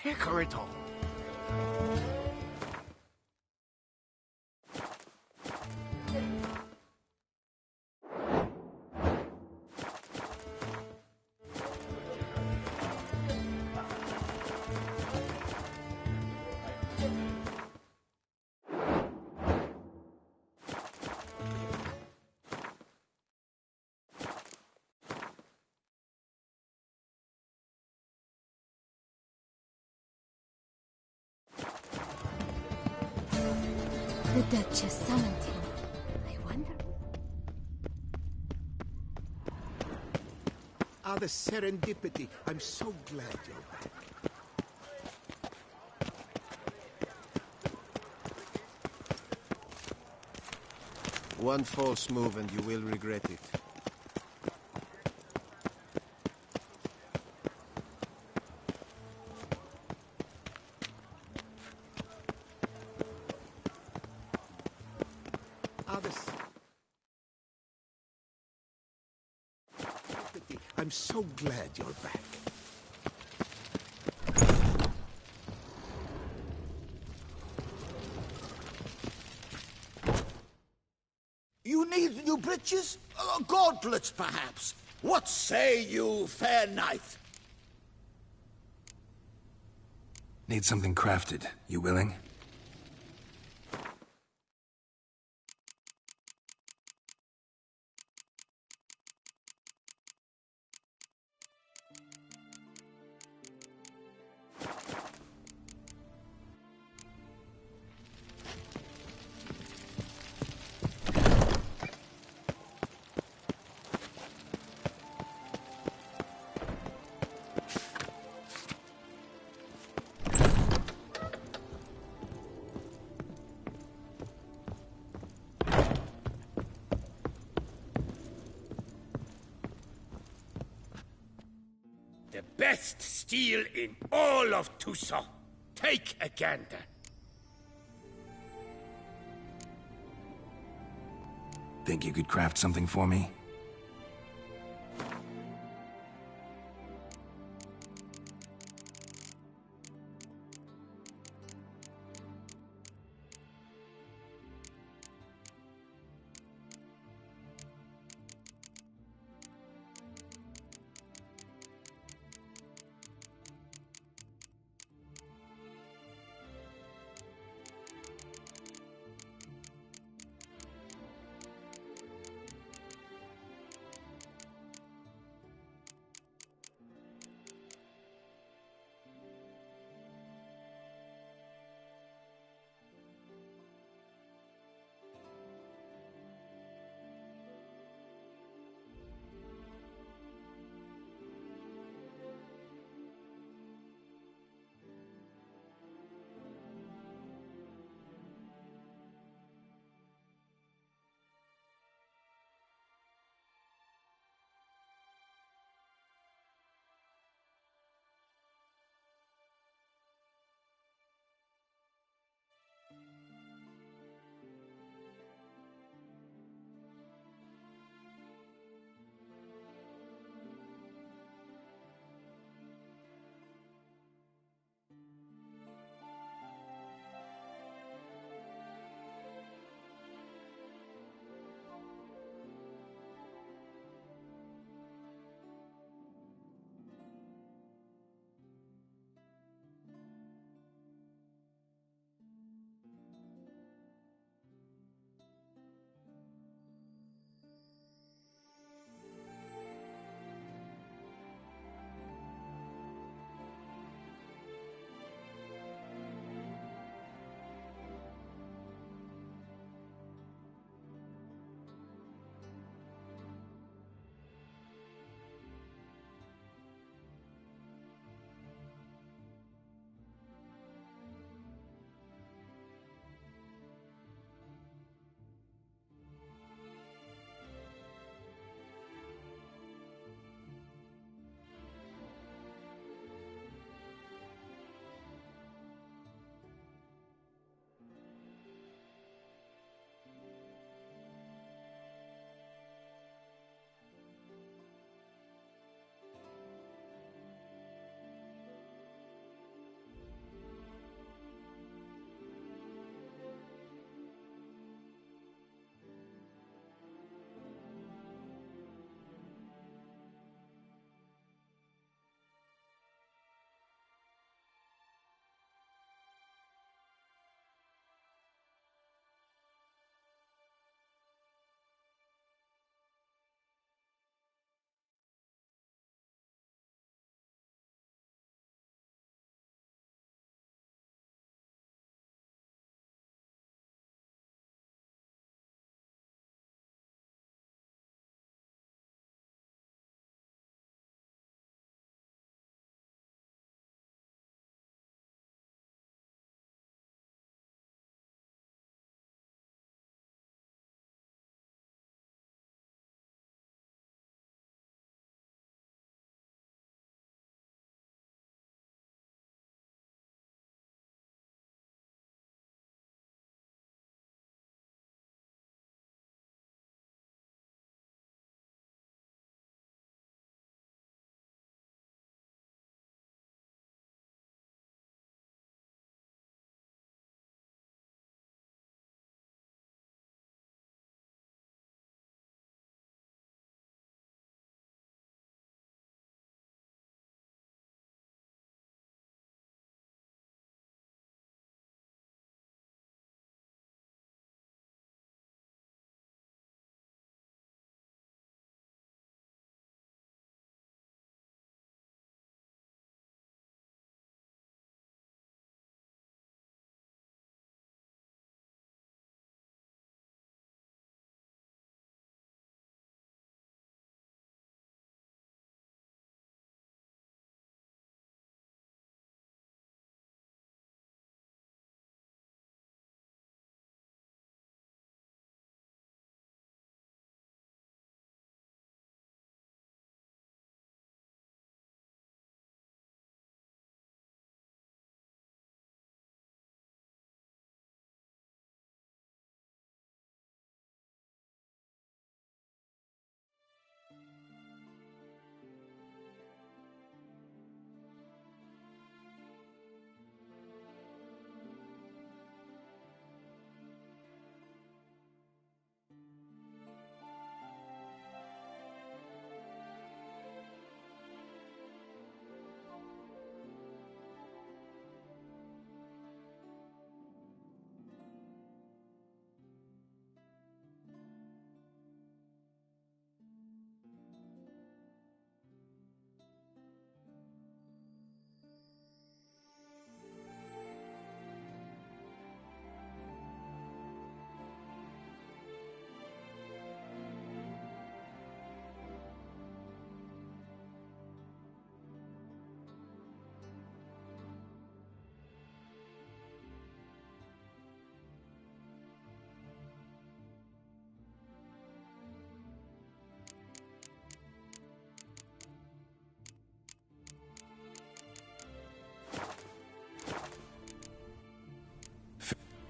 Pickerital. The Duchess summoned him. I wonder... Ah, the serendipity. I'm so glad you're back. One false move and you will regret it. Ah, the serendipity. I'm so glad you're back. You need new breeches? Gauntlets, perhaps? What say you, fair knight? Need something crafted. You willing? The best steel in all of Toussaint. Take a gander. Think you could craft something for me?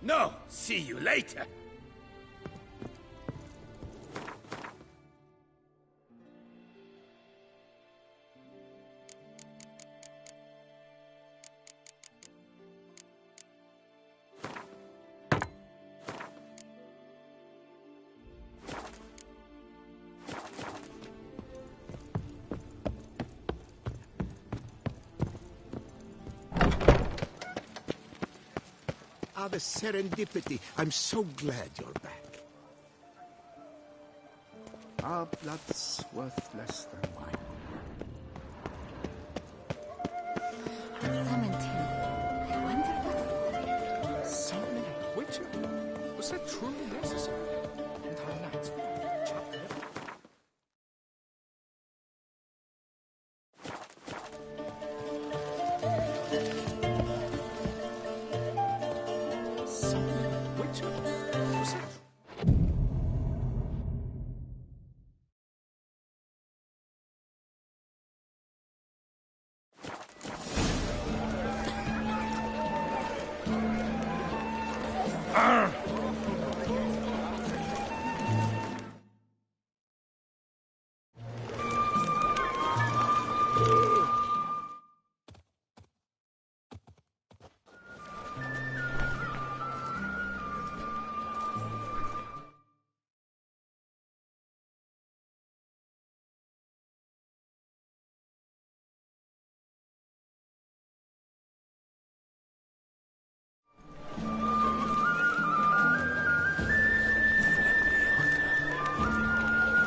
No, see you later. Ah, the serendipity. I'm so glad you're back. Our blood's worth less than wine. Summoned him. I wonder what for. Summoning a Witcher? Was that truly necessary? And how not? Chopped liver? Summoning a Witcher? Was that...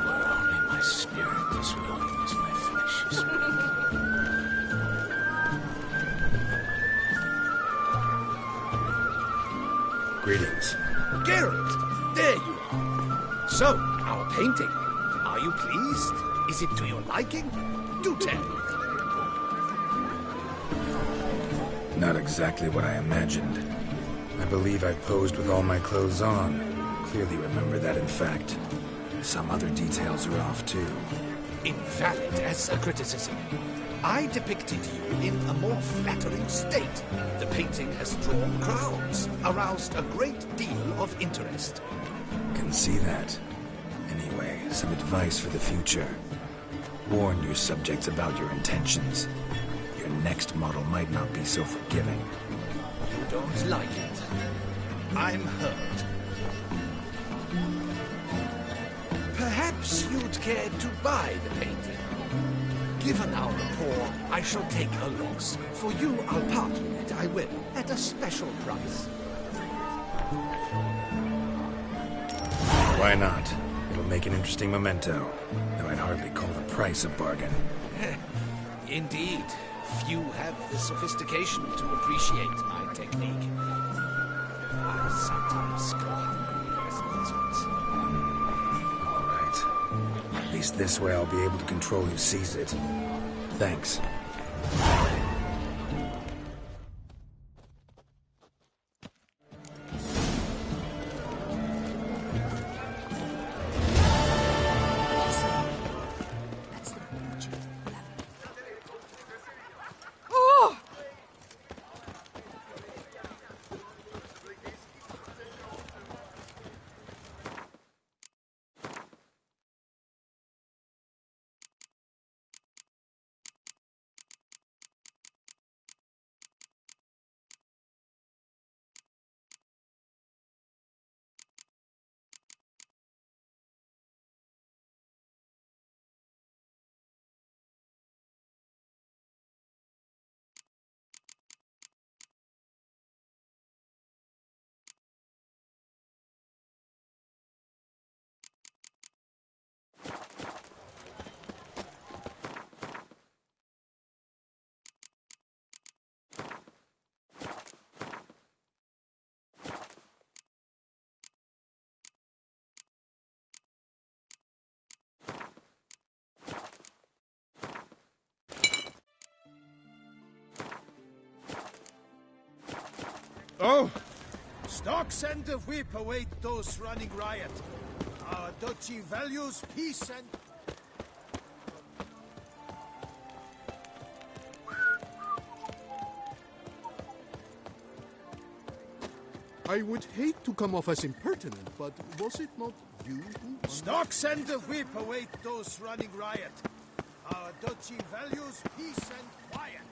Where only my spirit is willing as my flesh is weak. Greetings. Geralt, there you are. So, our painting. Are you pleased? Is it to your liking? Do tell. Not exactly what I imagined. I believe I posed with all my clothes on. Clearly remember that, in fact. Some other details are off, too. Invalid as a criticism. I depicted you in a more flattering state. The painting has drawn crowds, aroused a great deal of interest. Can see that. Anyway, some advice for the future. Warn your subjects about your intentions. Your next model might not be so forgiving. You don't like it. I'm hurt. Perhaps you'd care to buy the painting. Given our rapport, I shall take a loss. For you, I'll part with it, I will, at a special price. Why not? It'll make an interesting memento, though I'd hardly call the price a bargain. Indeed, few have the sophistication to appreciate my technique. I sometimes go hungry in restaurants. All right. At least this way I'll be able to control who sees it. Thanks. Oh! Stocks and the whip await those running riot. Our duchy values peace and... I would hate to come off as impertinent, but was it not you who... Stocks and the whip await those running riot. Our duchy values peace and quiet.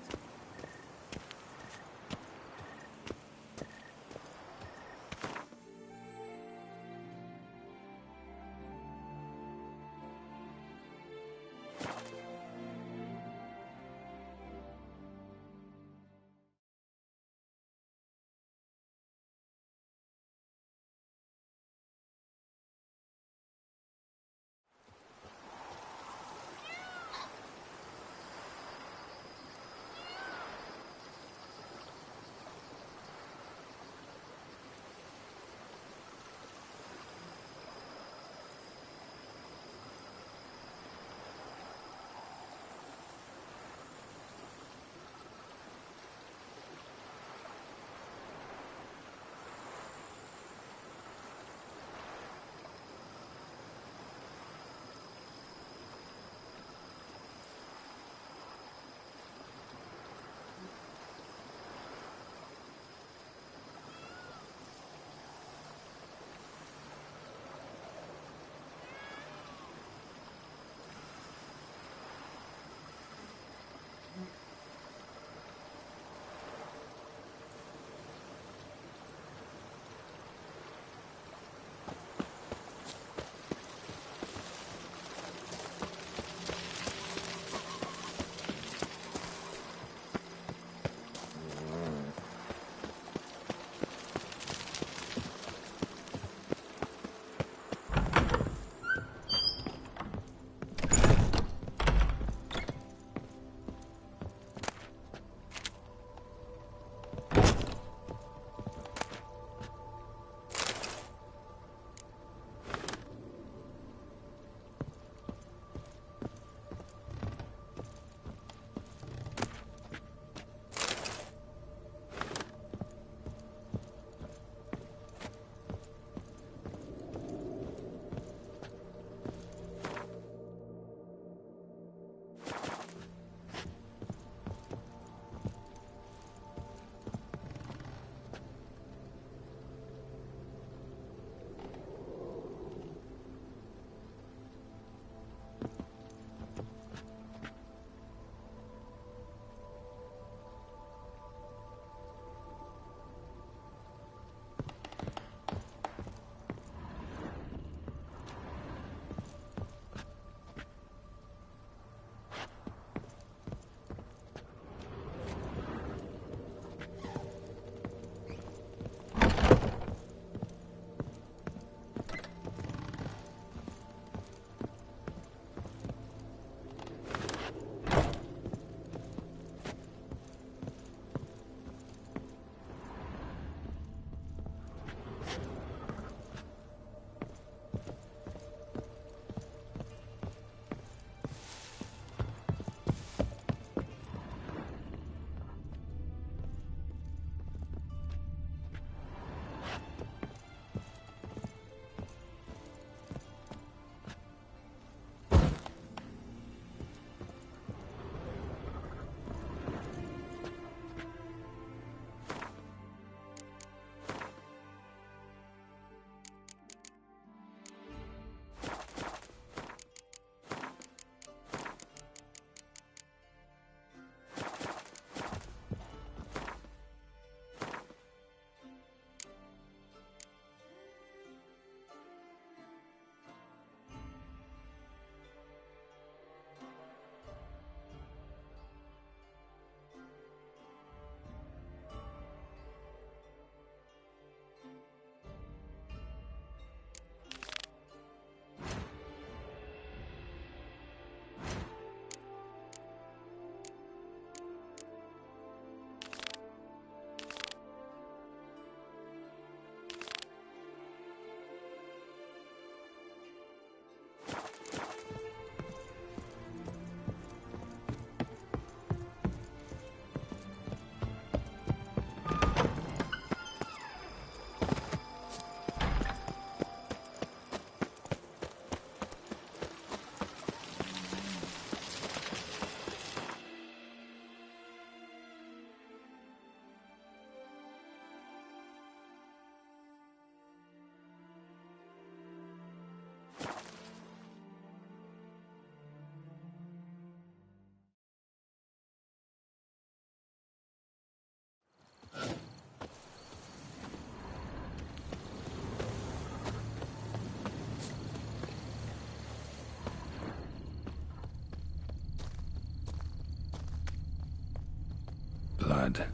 blood,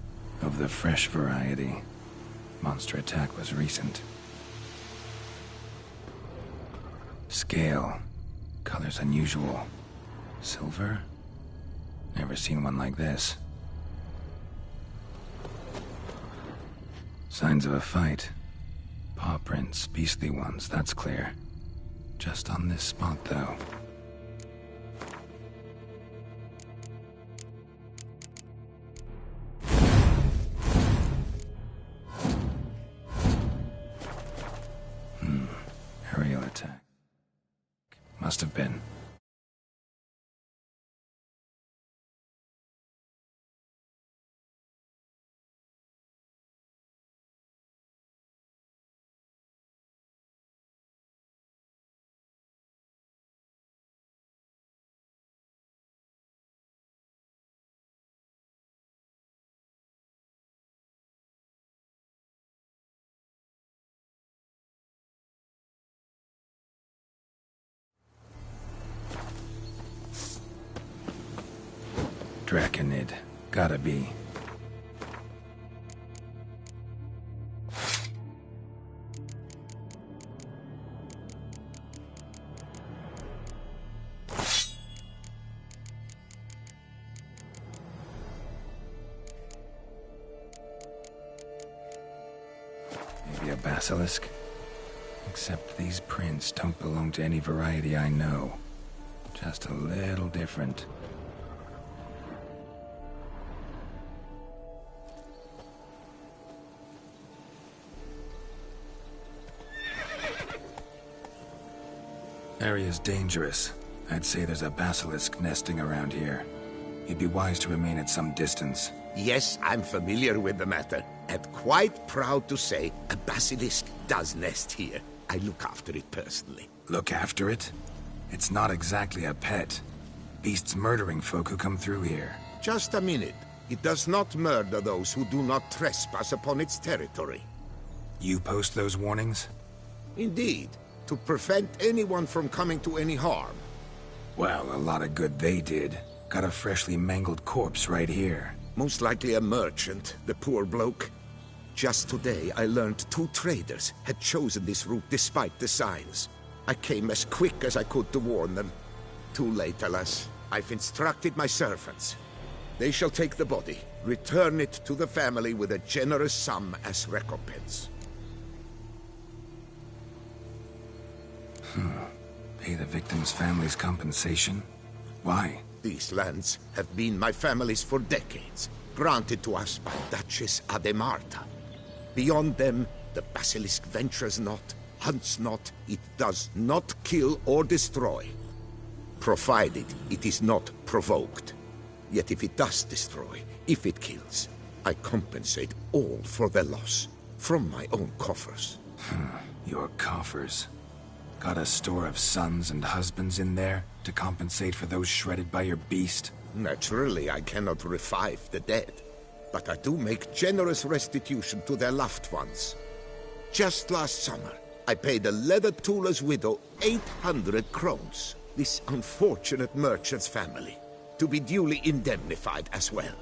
of the fresh variety. Monster attack was recent. Scale. Colors unusual. Silver? Never seen one like this. Signs of a fight. Paw prints, beastly ones, that's clear. Just on this spot, though. Aerial attack. Must have been. Draconid. Gotta be. Maybe a basilisk? Except these prints don't belong to any variety I know. Just a little different. Area's dangerous. I'd say there's a basilisk nesting around here. You'd be wise to remain at some distance. Yes, I'm familiar with the matter, and quite proud to say a basilisk does nest here. I look after it personally. Look after it? It's not exactly a pet. Beast's murdering folk who come through here. Just a minute. It does not murder those who do not trespass upon its territory. You post those warnings? Indeed, to prevent anyone from coming to any harm. Well, a lot of good they did. Got a freshly mangled corpse right here. Most likely a merchant, the poor bloke. Just today, I learned 2 traders had chosen this route despite the signs. I came as quick as I could to warn them. Too late, alas. I've instructed my servants. They shall take the body, return it to the family with a generous sum as recompense. Pay the victim's family's compensation? Why? These lands have been my family's for decades, granted to us by Duchess Ademarta. Beyond them, the basilisk ventures not, hunts not, it does not kill or destroy. Provided it is not provoked. Yet if it does destroy, if it kills, I compensate all for their loss, from my own coffers. Your coffers. Got a store of sons and husbands in there to compensate for those shredded by your beast? Naturally, I cannot revive the dead, but I do make generous restitution to their loved ones. Just last summer, I paid a leather tooler's widow 800 crowns, this unfortunate merchant's family, to be duly indemnified as well.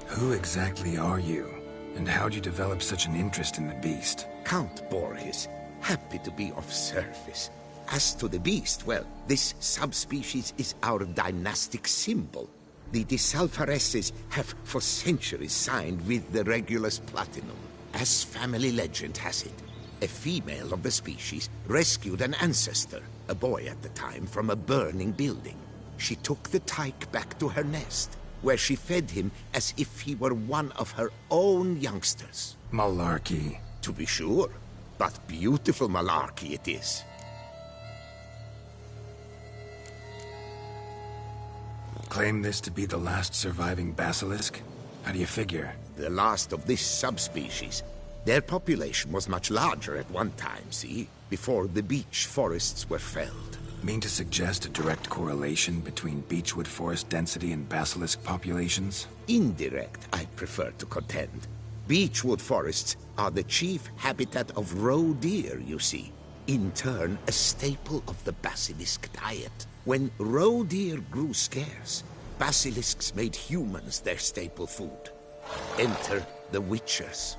Who exactly are you? And how'd you develop such an interest in the beast? Count Borges, happy to be of service. As to the beast, well, this subspecies is our dynastic symbol. The Disalfareses have for centuries signed with the Regulus Platinum. As family legend has it, a female of the species rescued an ancestor, a boy at the time, from a burning building. She took the tyke back to her nest, where she fed him as if he were one of her own youngsters. Malarkey. To be sure, but beautiful malarkey it is. Claim this to be the last surviving basilisk? How do you figure? The last of this subspecies. Their population was much larger at one time, see? Before the beech forests were felled. Mean to suggest a direct correlation between beechwood forest density and basilisk populations? Indirect, I prefer to contend. Beechwood forests are the chief habitat of roe deer, you see. In turn, a staple of the basilisk diet. When roe deer grew scarce, basilisks made humans their staple food. Enter the Witchers.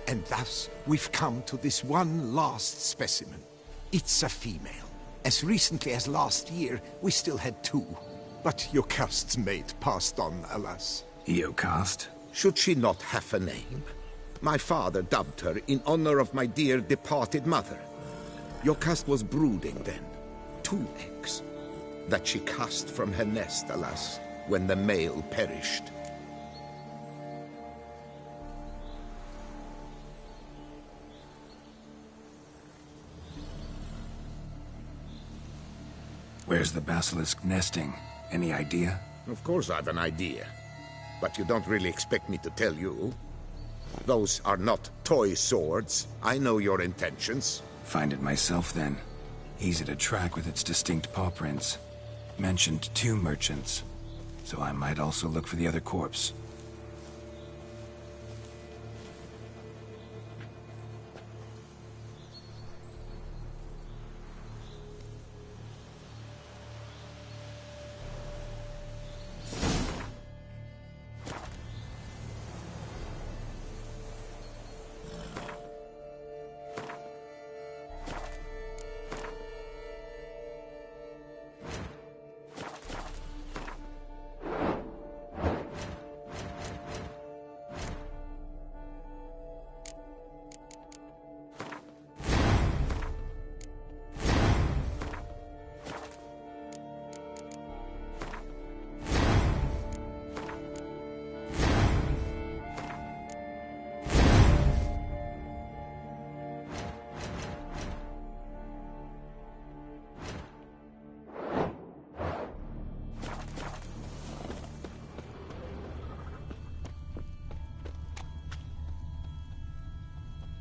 And thus, we've come to this one last specimen. It's a female. As recently as last year, we still had 2. But Jocast's mate passed on, alas. Jocast? Should she not have a name? My father dubbed her in honor of my dear departed mother. Jocast was brooding then. 2 eggs. That she cast from her nest, alas, when the male perished. Where's the basilisk nesting? Any idea? Of course I've an idea. But you don't really expect me to tell you. Those are not toy swords. I know your intentions. Find it myself, then. Easy to track with its distinct paw prints. Mentioned 2 merchants. So I might also look for the other corpse.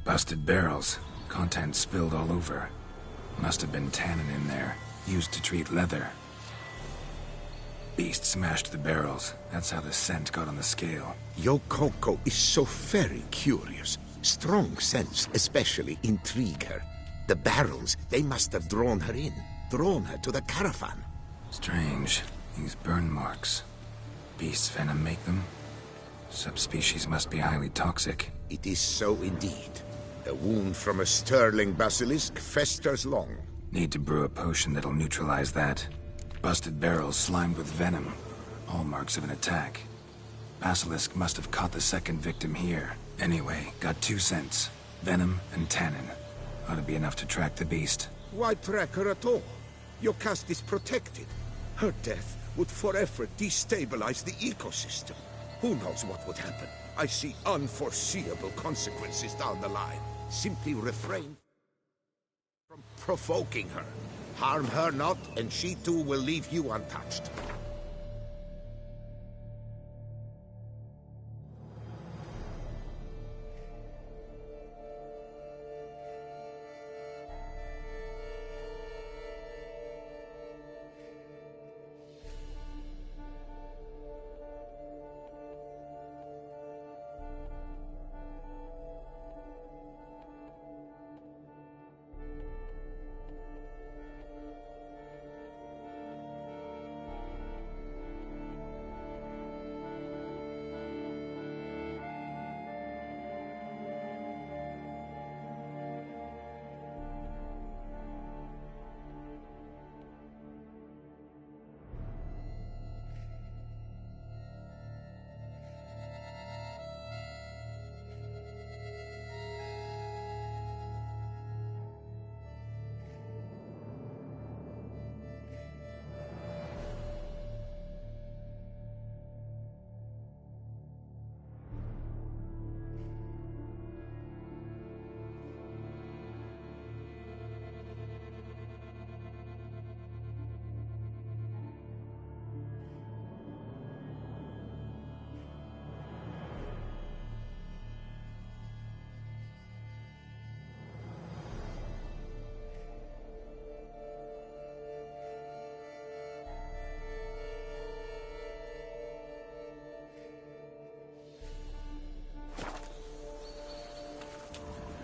Busted barrels. Contents spilled all over. Must have been tannin in there, used to treat leather. Beast smashed the barrels. That's how the scent got on the scale. Yokoko is so very curious. Strong scents especially intrigue her. The barrels, they must have drawn her in. Drawn her to the caravan. Strange. These burn marks. Beast's venom make them? Subspecies must be highly toxic. It is so indeed. A wound from a sterling basilisk festers long. Need to brew a potion that'll neutralize that. Busted barrels slimed with venom. All marks of an attack. Basilisk must have caught the second victim here. Anyway, got 2 scents. Venom and tannin. Ought to be enough to track the beast. Why track her at all? Your caste is protected. Her death would forever destabilize the ecosystem. Who knows what would happen? I see unforeseeable consequences down the line. Simply refrain from provoking her. Harm her not, and she too will leave you untouched.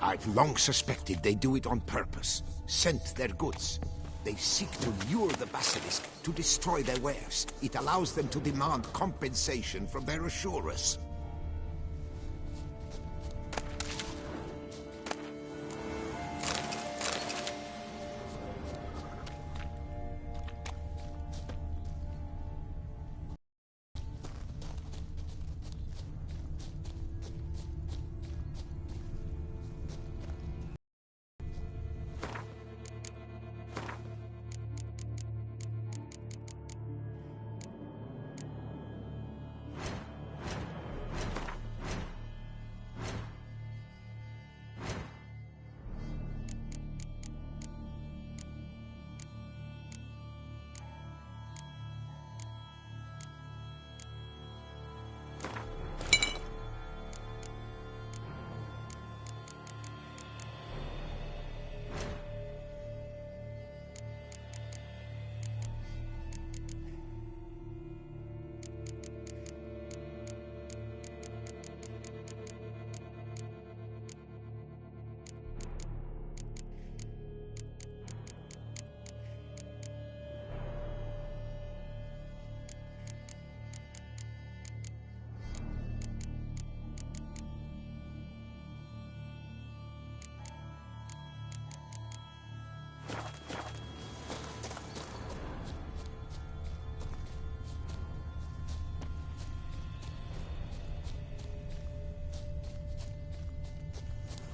I've long suspected they do it on purpose. Scent their goods. They seek to lure the basilisk to destroy their wares. It allows them to demand compensation from their assurers.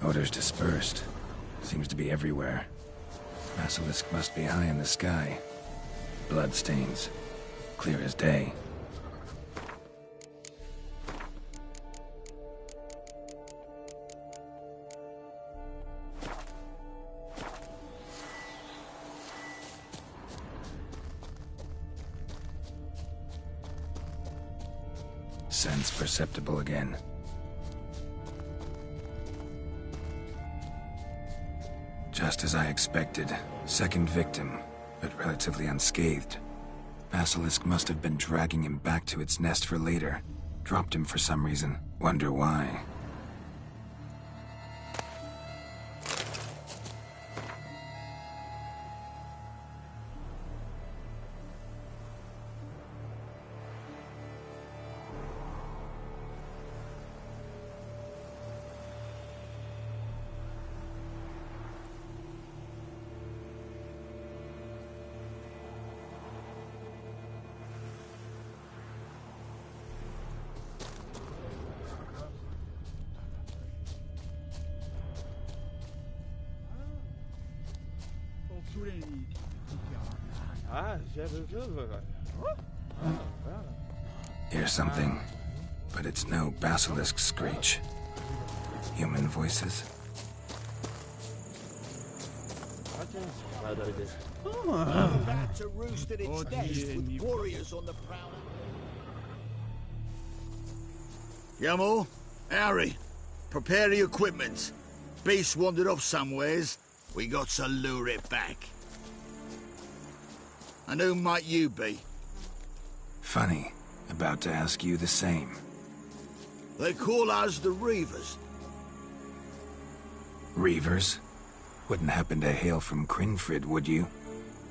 Odors dispersed. Seems to be everywhere. Basilisk must be high in the sky. Bloodstains. Clear as day. Sense perceptible again. Just as I expected. Second victim, but relatively unscathed. Basilisk must have been dragging him back to its nest for later. Dropped him for some reason. Wonder why. Hear something, but it's no basilisk screech. Human voices. To roost at its nest with warriors on the prowl. Yamal, Harry, prepare the equipment. Beast wandered off somewheres. We got to lure it back. And who might you be? Funny. About to ask you the same. They call us the Reavers. Reavers? Wouldn't happen to hail from Crinfrid, would you?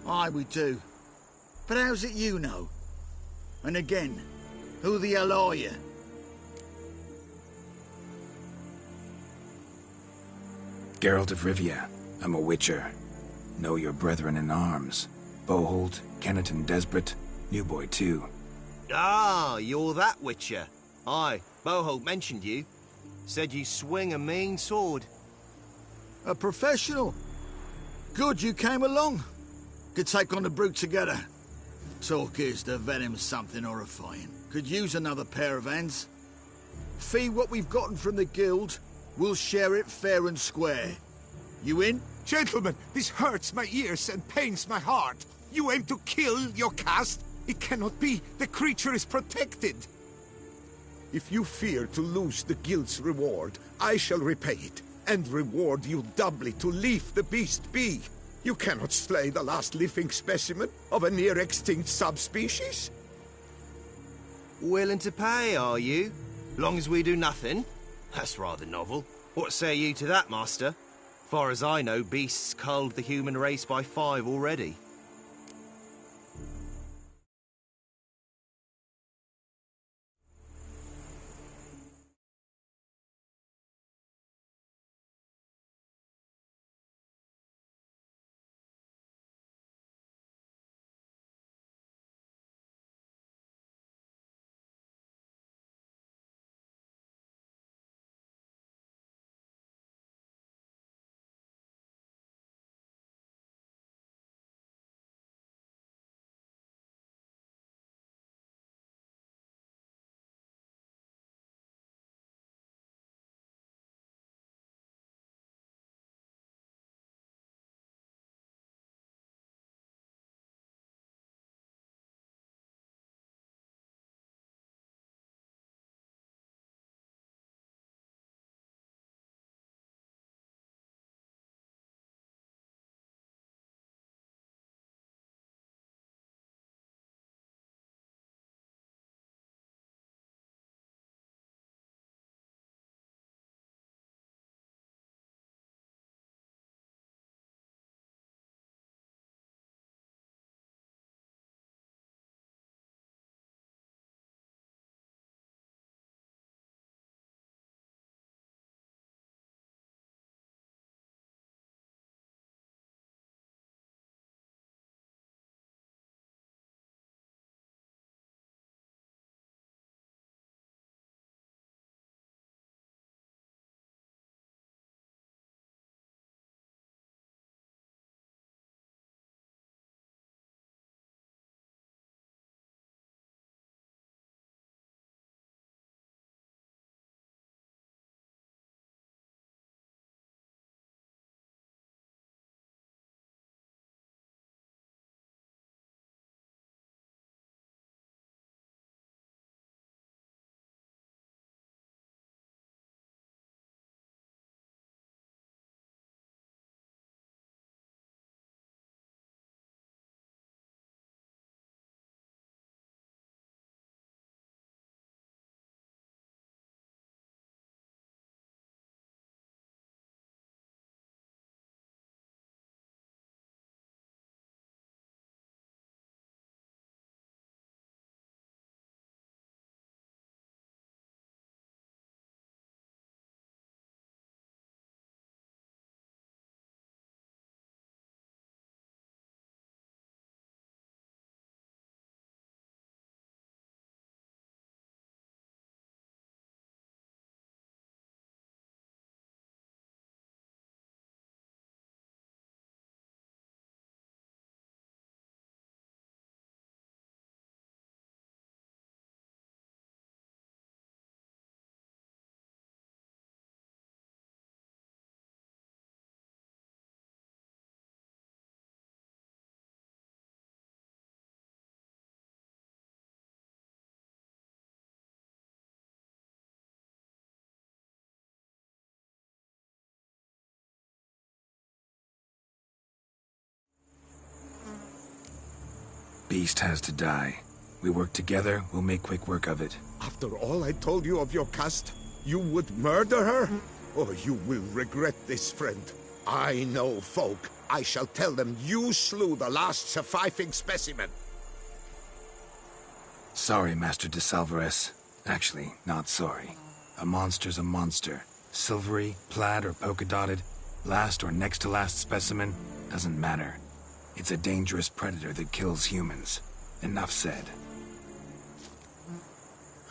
Aye, we do. But how's it you know? And again, who the hell are you? Geralt of Rivia. I'm a Witcher. Know your brethren in arms. Boholt, Kenneton Desperate, New Boy too. Ah, you're that Witcher. Aye, Boholt mentioned you. Said you swing a mean sword. A professional. Good you came along. Could take on the brute together. Talk is the venom's something horrifying. Could use another pair of hands. Fee what we've gotten from the guild, we'll share it fair and square. You in? Gentlemen, this hurts my ears and pains my heart. You aim to kill your caste? It cannot be. The creature is protected. If you fear to lose the guild's reward, I shall repay it, and reward you doubly to leave the beast be. You cannot slay the last living specimen of a near-extinct subspecies. Willing to pay, are you? Long as we do nothing? That's rather novel. What say you to that, Master? Far as I know, beasts culled the human race by 5 already. Beast has to die. We work together, we'll make quick work of it. After all I told you of your caste, you would murder her? Oh, you will regret this, friend. I know folk. I shall tell them you slew the last surviving specimen. Sorry, Master de Salvarez. Actually, not sorry. A monster's a monster. Silvery, plaid, or polka-dotted, last or next to last specimen, doesn't matter. It's a dangerous predator that kills humans. Enough said.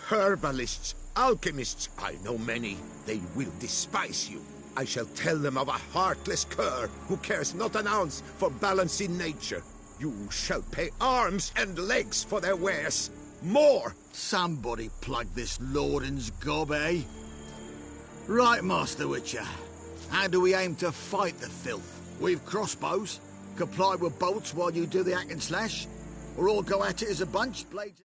Herbalists, alchemists, I know many. They will despise you. I shall tell them of a heartless cur who cares not an ounce for balance in nature. You shall pay arms and legs for their wares. More! Somebody plug this Lorden's gob, eh? Right, Master Witcher. How do we aim to fight the filth? We've crossbows. Comply with bolts while you do the hack and slash? Or all go at it as a bunch, blades...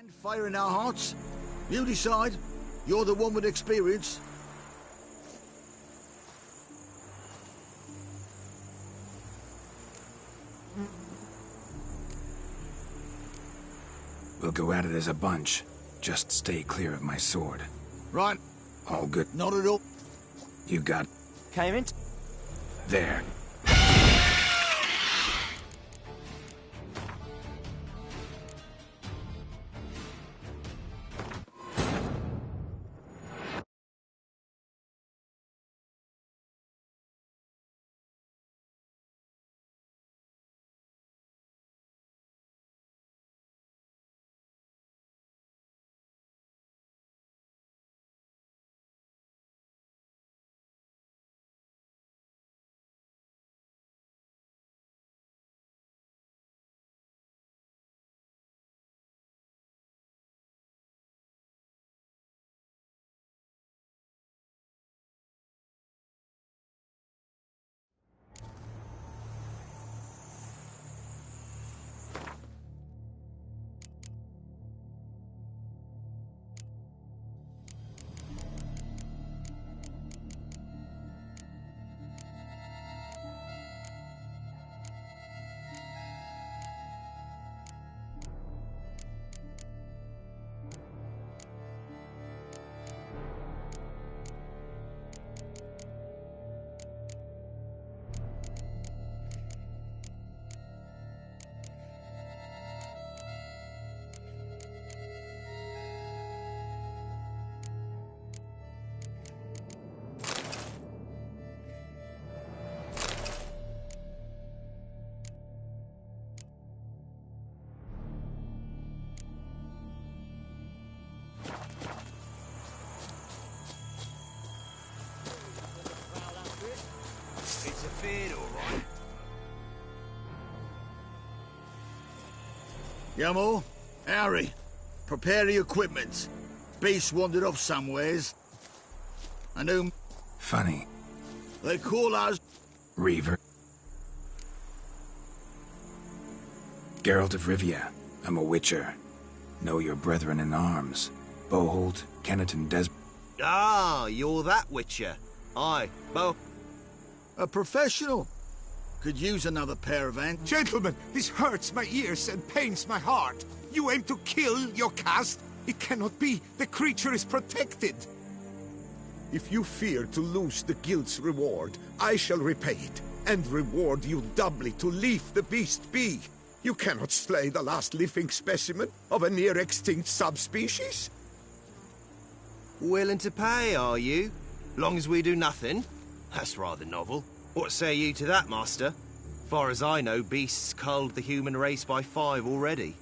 And fire in our hearts. You decide. You're the one with experience. We'll go at it as a bunch. Just stay clear of my sword. Right. All good. Not at all. You got... Came in. There. It's a feed, all right. Yamo, Harry, prepare the equipment. Beast wandered off somewheres. And whom Funny. they call us... Reaver. Geralt of Rivia. I'm a Witcher. Know your brethren in arms. Boholt, Kenneton, Ah, you're that Witcher. Aye, Bo... A professional. Could use another pair of hands. Gentlemen, this hurts my ears and pains my heart. You aim to kill your caste? It cannot be. The creature is protected. If you fear to lose the guild's reward, I shall repay it, and reward you doubly to leave the beast be. You cannot slay the last living specimen of a near-extinct subspecies. Willing to pay, are you? Long as we do nothing? That's rather novel. What say you to that, Master? Far as I know, beasts culled the human race by 5 already.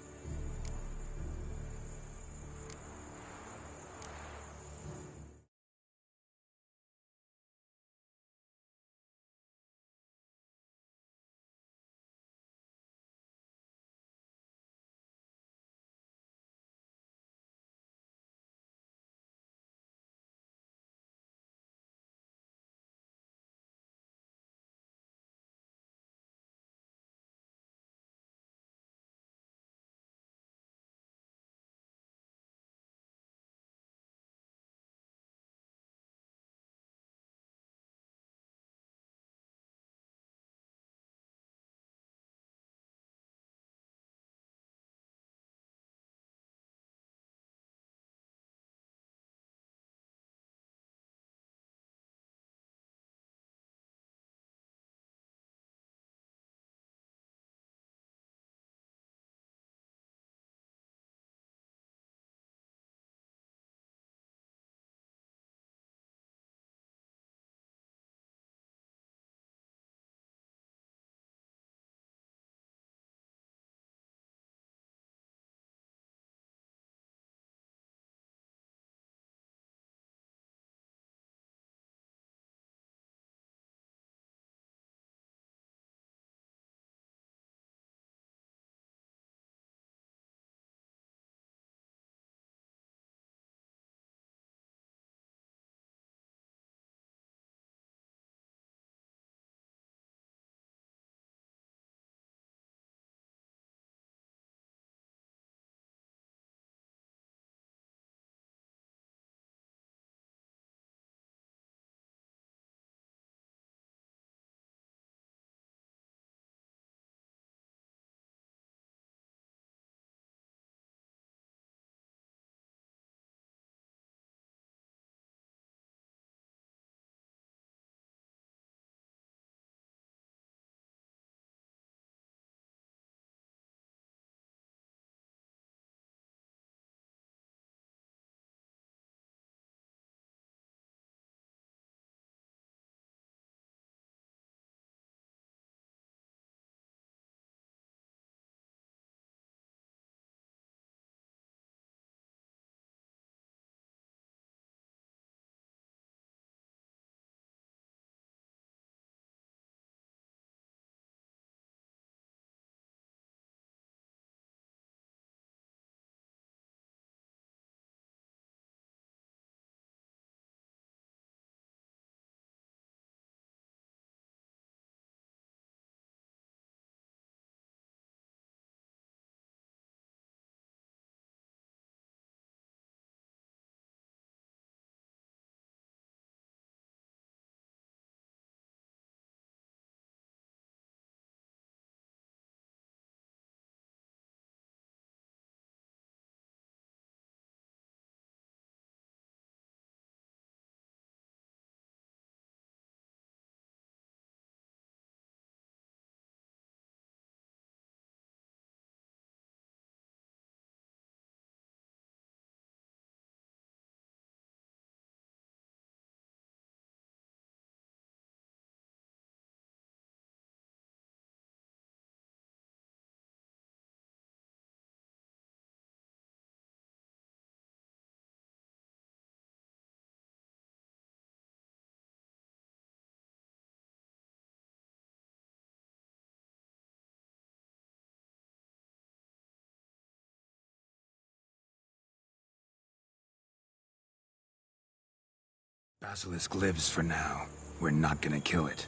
Basilisk lives for now. We're not gonna kill it.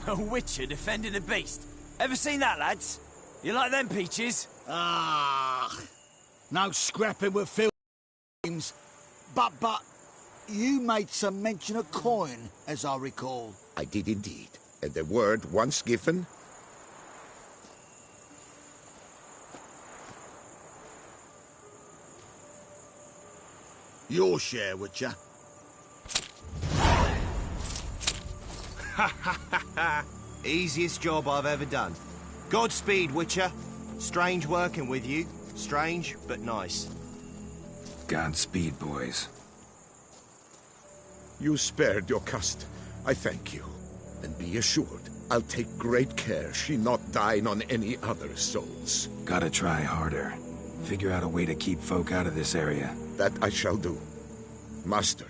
A witcher defending the beast. Ever seen that, lads? You like them peaches? Ah, no scrapping with Phil James. But, you made some mention of coin, as I recall. I did indeed. And the word once given... Your share, Witcher. Easiest job I've ever done. Godspeed, Witcher. Strange working with you. Strange, but nice. Godspeed, boys. You spared your cust. I thank you. And be assured, I'll take great care she not dine on any other souls. Gotta try harder. Figure out a way to keep folk out of this area. That I shall do. Master.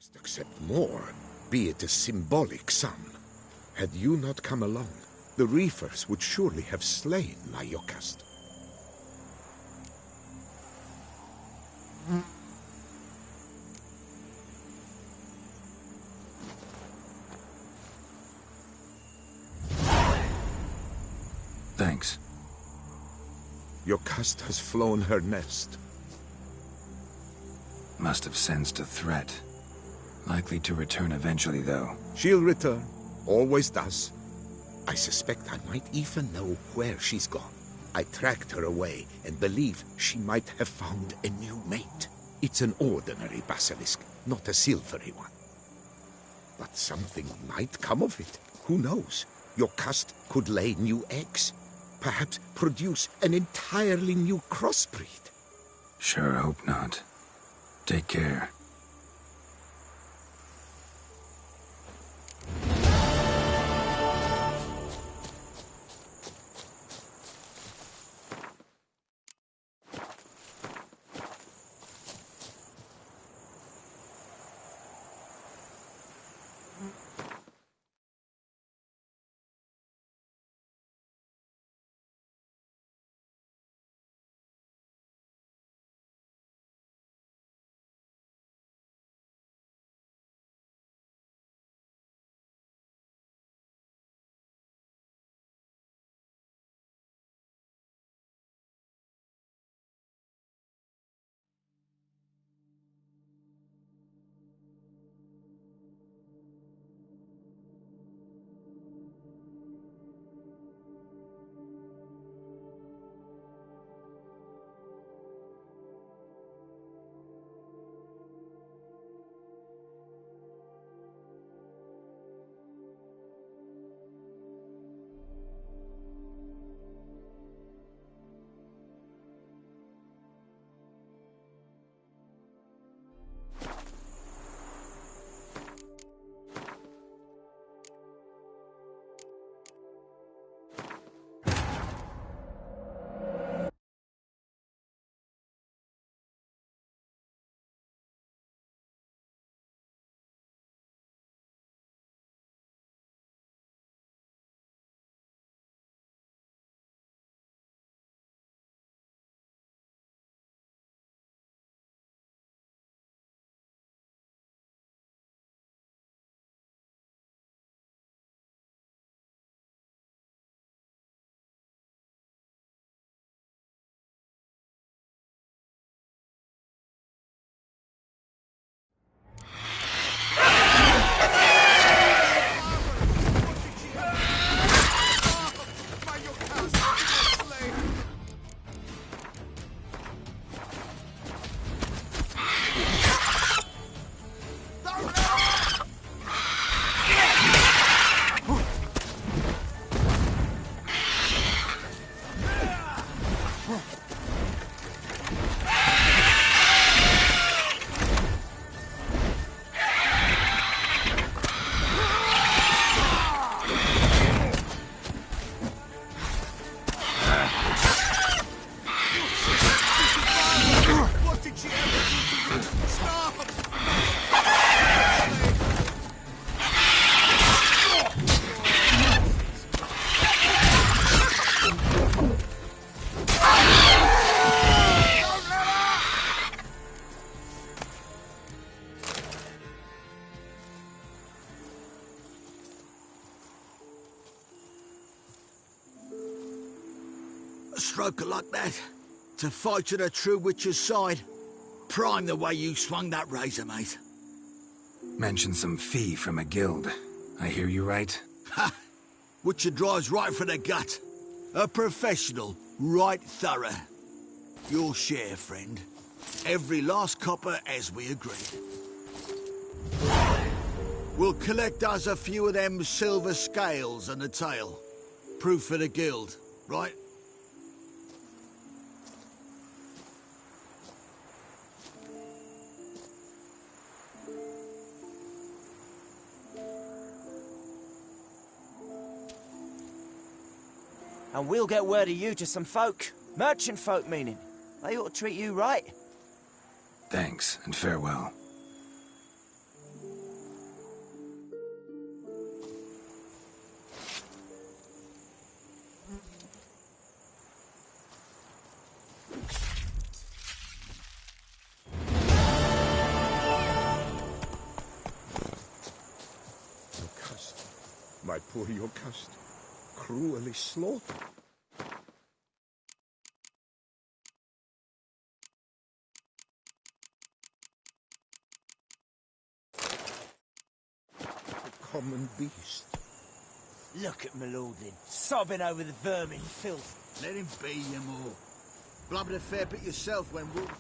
Must accept more, be it a symbolic sum. Had you not come along, the Reefers would surely have slain Lyocast. Thanks. Yocast has flown her nest. Must have sensed a threat. Likely to return eventually, though. She'll return. Always does. I suspect I might even know where she's gone. I tracked her away and believe she might have found a new mate. It's an ordinary basilisk, not a silvery one. But something might come of it. Who knows? Yocast could lay new eggs. Perhaps produce an entirely new crossbreed. Sure hope not. Take care. stroke of luck, that. To fight at a true witcher's side. Prime the way you swung that razor, mate. Mentioned some fee from a guild. I hear you right? Ha! Witcher drives right for the gut. A professional, right thorough. Your share, friend. Every last copper as we agreed. We'll collect us a few of them silver scales and a tail. Proof for the guild, right? And we'll get word of you to some folk. Merchant folk, meaning. They ought to treat you right. Thanks, and farewell. Jocasta, my poor Jocasta, cruelly slaughtered. Common beast. Look at Maloldin, sobbing over the vermin filth. Let him be, you more. Blubbered a fair bit yourself when wolves...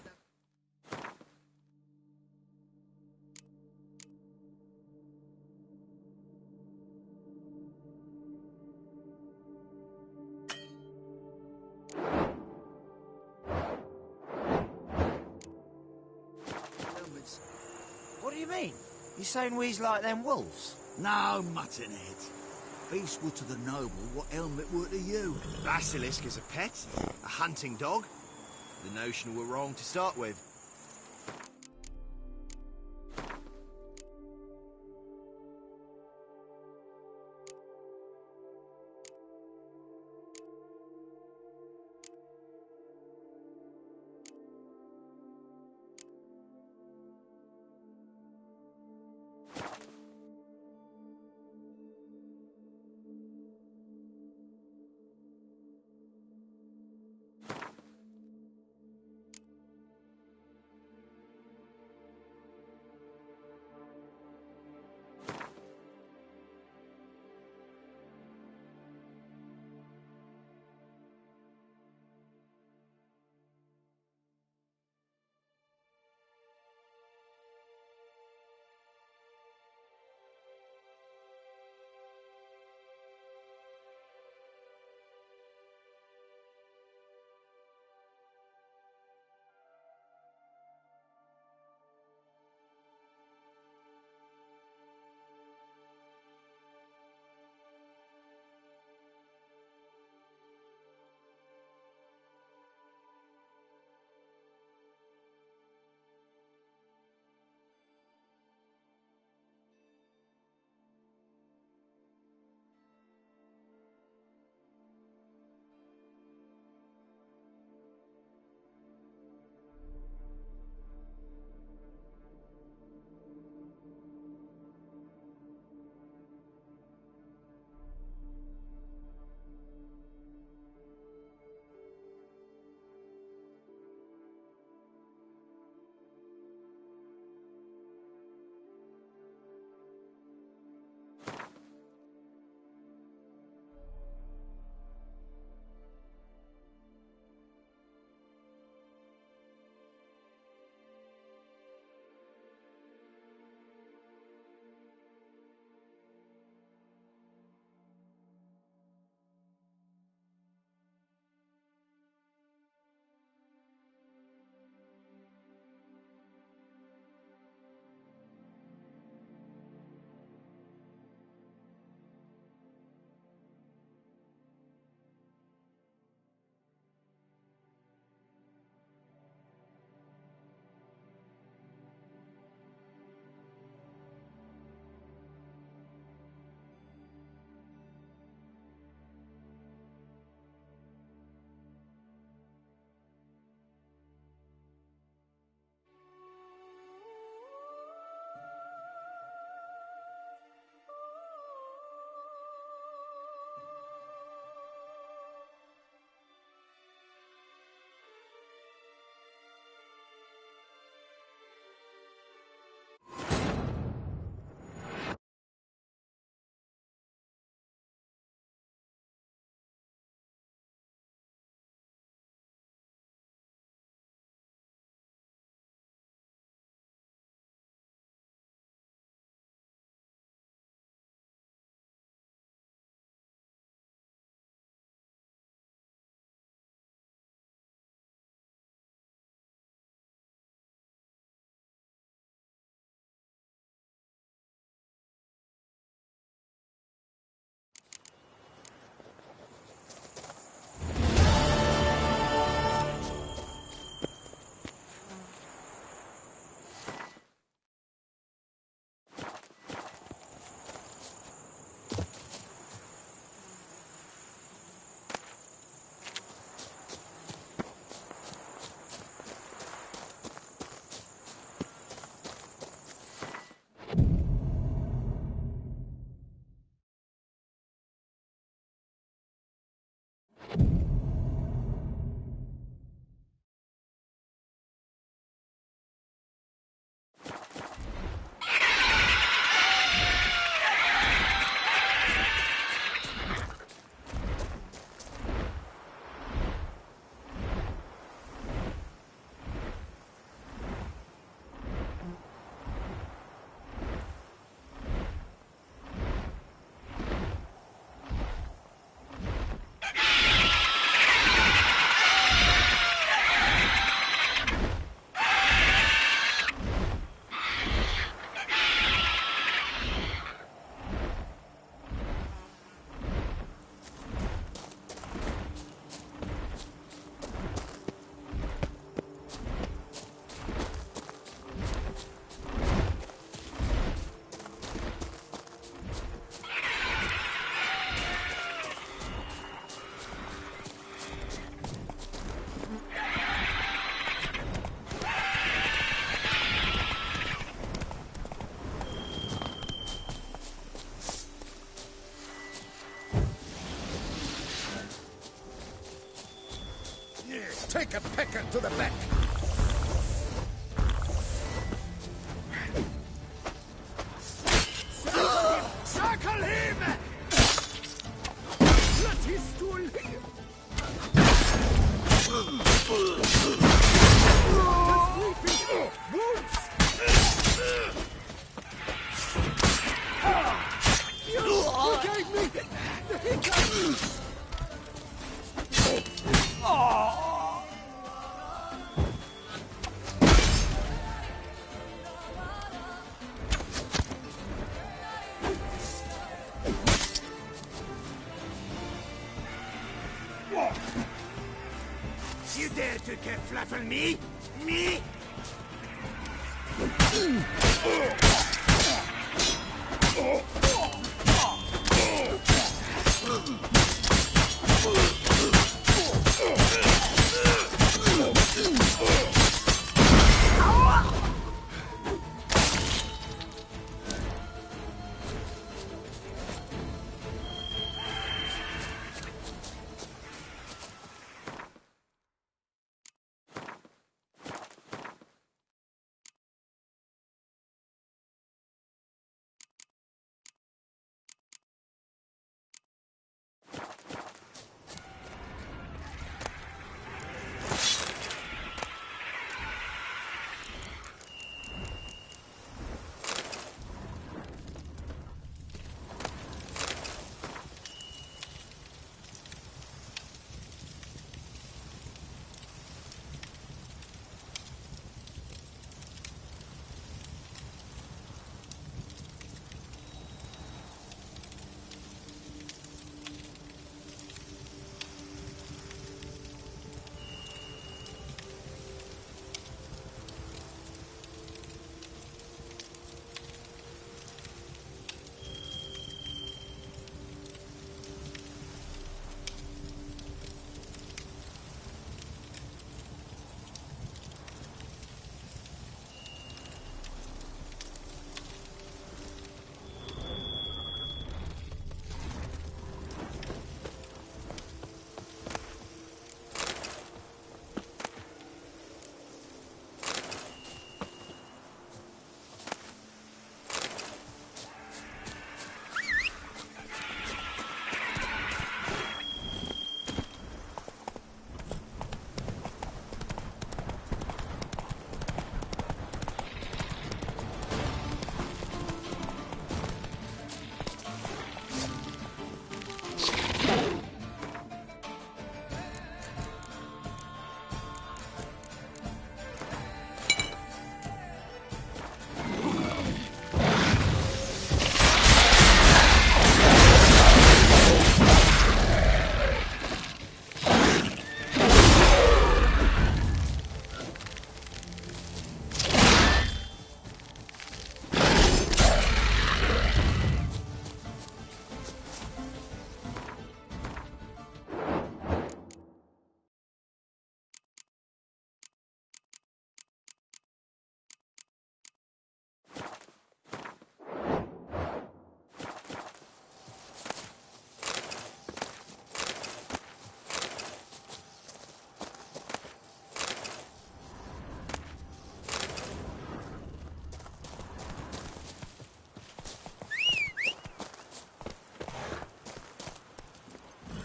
What do you mean? You saying we's like them wolves? No, muttonhead. Beast were to the noble what helmet were to you. Basilisk is a pet, a hunting dog. The notion were wrong to start with. Take a pecker to the back. Circle him! Let his stool here! Wounds! You gave me the hiccup! You dare to kerfluffle me? Me?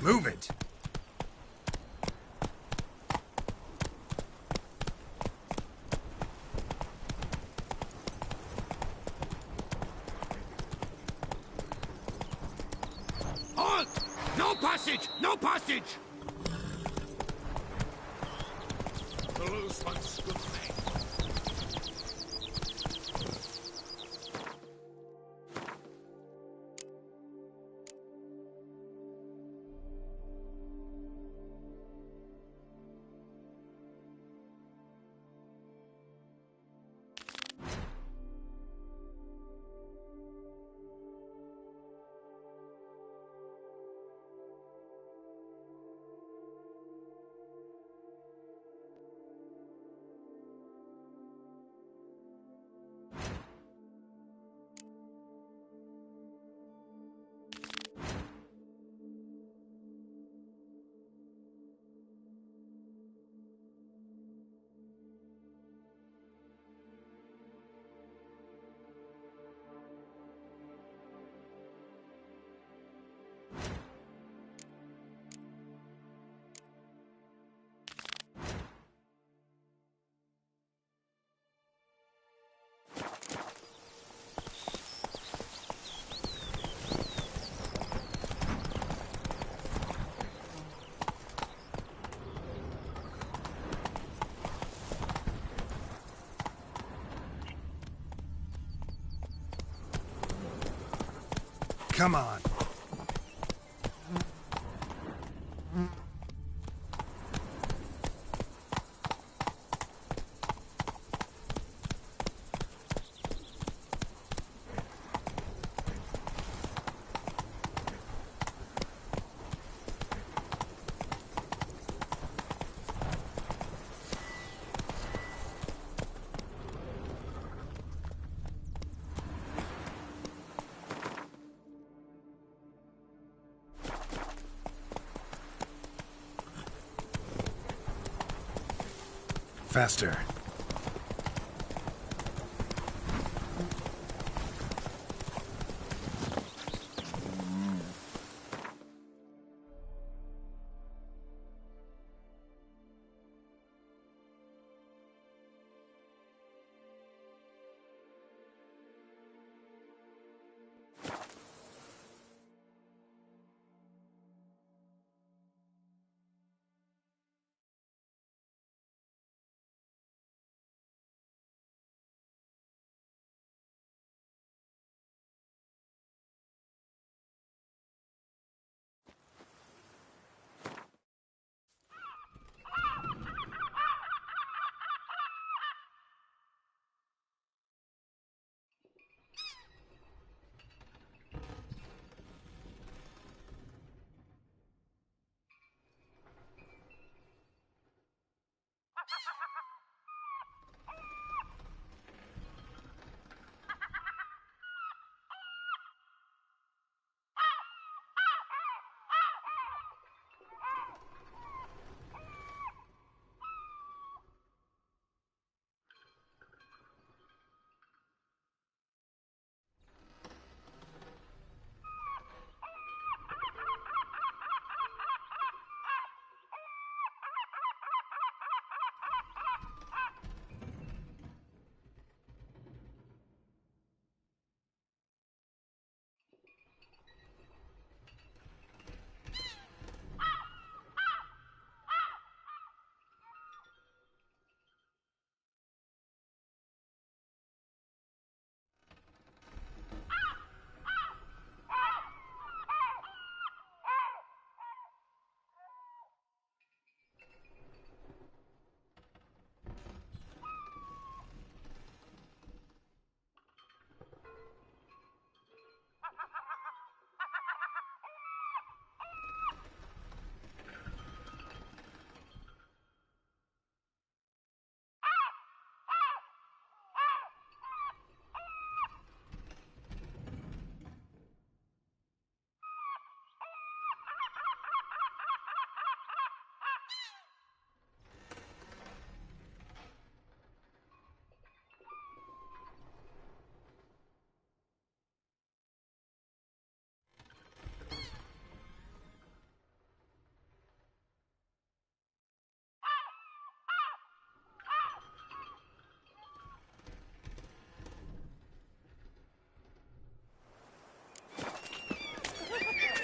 Move it! Halt! No passage! No passage! Toulouse wants good thing. Come on. Faster.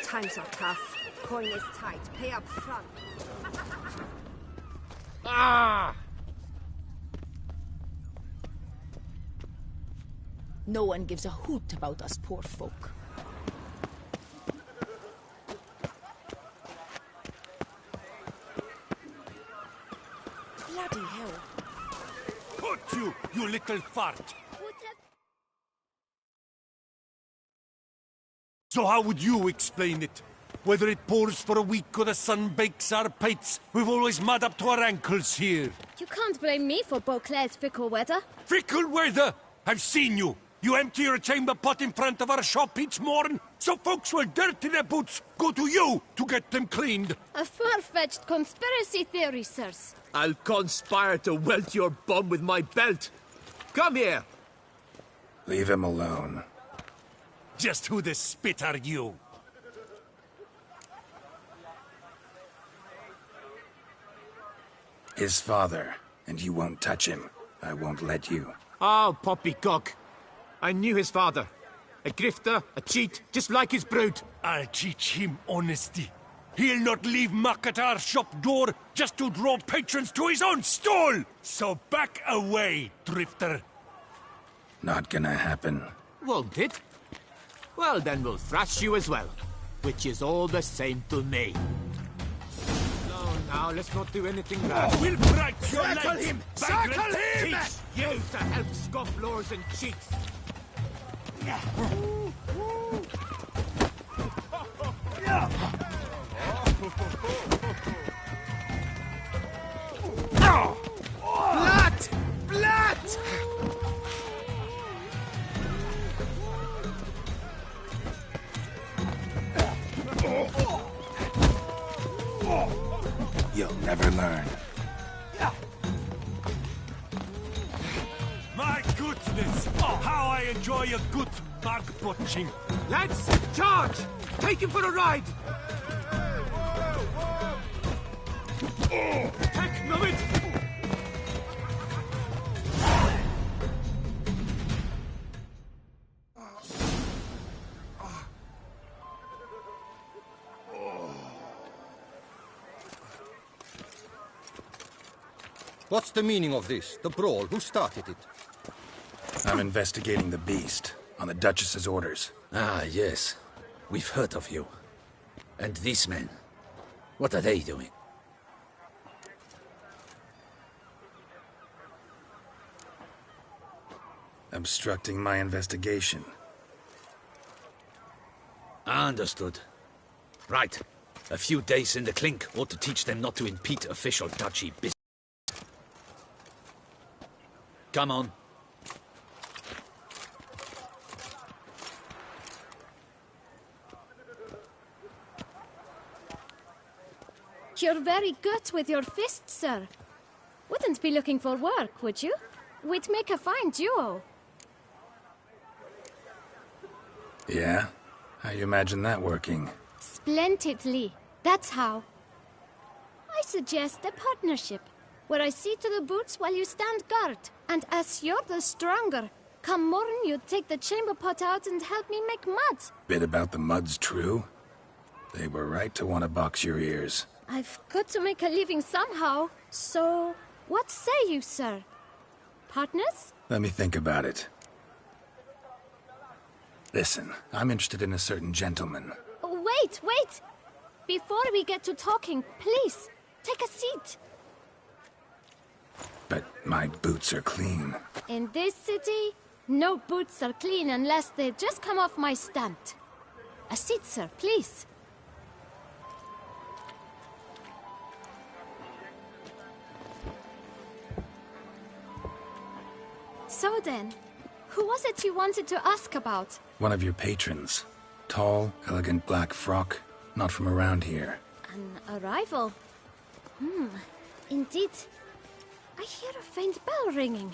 Times are tough. Coin is tight. Pay up front. Ah! No one gives a hoot about us poor folk. Bloody hell. Put you little fart! So how would you explain it? Whether it pours for a week or the sun bakes our pates, we've always mud up to our ankles here. You can't blame me for Beauclair's fickle weather. Fickle weather? I've seen you. You empty your chamber pot in front of our shop each morn, so folks will dirty their boots, go to you to get them cleaned. A far-fetched conspiracy theory, sirs. I'll conspire to welt your bum with my belt. Come here. Leave him alone. Just who the spit are you? His father, and you won't touch him. I won't let you. Oh, poppycock. I knew his father. A grifter, a cheat, just like his brood. I'll teach him honesty. He'll not leave muck at our shop door just to draw patrons to his own stall! So back away, drifter. Not gonna happen. Won't it? Well, then we'll thrash you as well. Which is all the same to me. No, now, let's not do anything rash. We'll break your Circle legs! him! Vagrant Circle him! thieves! Use to help scofflaws and cheats. Blood! Blood! You'll never learn. My goodness! Oh, how I enjoy a good mug butching! Lads, charge! Take him for a ride! Take Nomad! What's the meaning of this? The brawl? Who started it? I'm investigating the beast, on the Duchess's orders. Ah, yes. We've heard of you. And these men, what are they doing? Obstructing my investigation. Understood. Right. A few days in the clink ought to teach them not to impede official duchy business. Come on. You're very good with your fists, sir. Wouldn't be looking for work, would you? We'd make a fine duo. Yeah? How you imagine that working? Splendidly. That's how. I suggest a partnership, where I see to the boots while you stand guard. And as you're the stronger, come morn you take the chamber pot out and help me make mud. Bit about the mud's true? They were right to want to box your ears. I've got to make a living somehow, so what say you, sir? Partners? Let me think about it. Listen, I'm interested in a certain gentleman. Wait, wait! Before we get to talking, please, take a seat. But my boots are clean. In this city, no boots are clean unless they just come off my stand. A seat, sir, please. So then, who was it you wanted to ask about? One of your patrons. Tall, elegant black frock. Not from around here. An arrival? Indeed. I hear a faint bell ringing.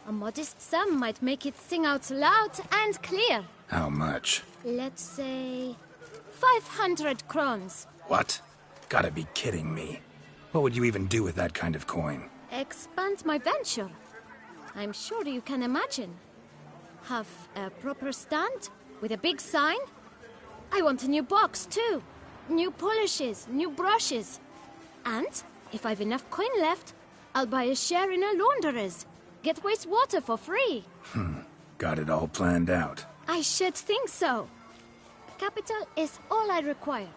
A modest sum might make it sing out loud and clear. How much? Let's say 500 crowns. What? Gotta be kidding me. What would you even do with that kind of coin? Expand my venture. I'm sure you can imagine. Have a proper stand with a big sign. I want a new box too. New polishes, new brushes. And if I've enough coin left, I'll buy a share in a launderer's. Get wastewater for free. Got it all planned out. I should think so. Capital is all I require.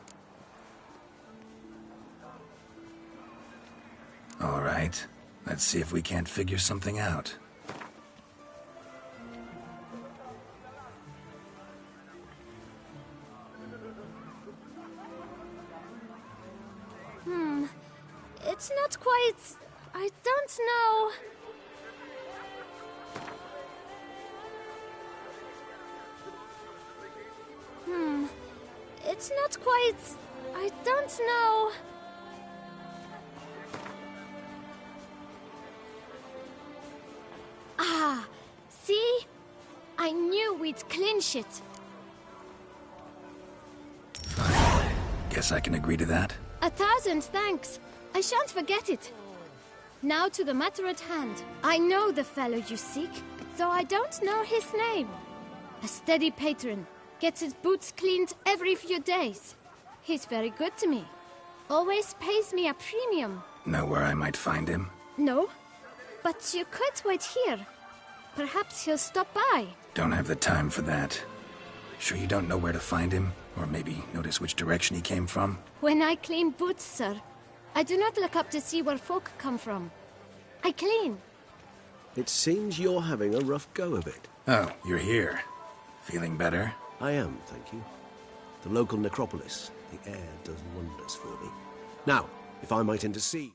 All right. Let's see if we can't figure something out. It's not quite... I don't know... It's not quite... I don't know... Ah, see? I knew we'd clinch it. Fine. Guess I can agree to that. 1,000 thanks. I shan't forget it. Now to the matter at hand. I know the fellow you seek, though I don't know his name. A steady patron. Gets his boots cleaned every few days. He's very good to me. Always pays me a premium. Know where I might find him? No, but you could wait here. Perhaps he'll stop by. Don't have the time for that. Sure you don't know where to find him? Or maybe notice which direction he came from? When I clean boots, sir, I do not look up to see where folk come from. I clean. It seems you're having a rough go of it. Oh, you're here. Feeling better? I am, thank you. The local necropolis. The air does wonders for me. Now, if I might intercede...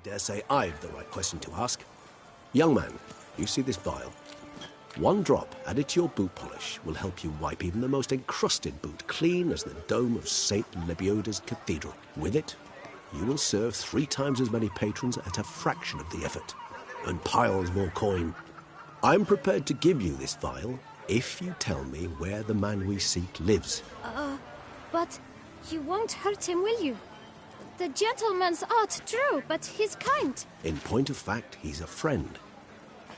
dare say I've the right question to ask. Young man, you see this vial? One drop added to your boot polish will help you wipe even the most encrusted boot clean as the dome of St. Lebioda's Cathedral. With it, you will serve 3 times as many patrons at a fraction of the effort, and piles more coin. I'm prepared to give you this vial if you tell me where the man we seek lives. But you won't hurt him, will you? The gentleman's art true, but he's kind. In point of fact, he's a friend.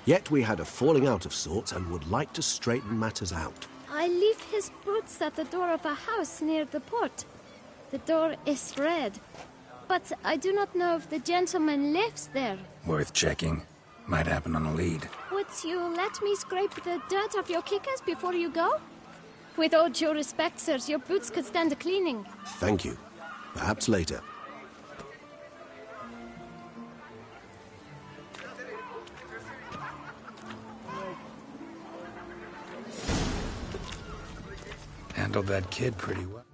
Yet we had a falling out of sorts and would like to straighten matters out. I leave his boots at the door of a house near the port. The door is red, but I do not know if the gentleman lives there. Worth checking. Might happen on a lead. Would you let me scrape the dirt off your kickers before you go? With all due respect, sirs, your boots could stand a cleaning. Thank you. Perhaps later. Handled that kid pretty well.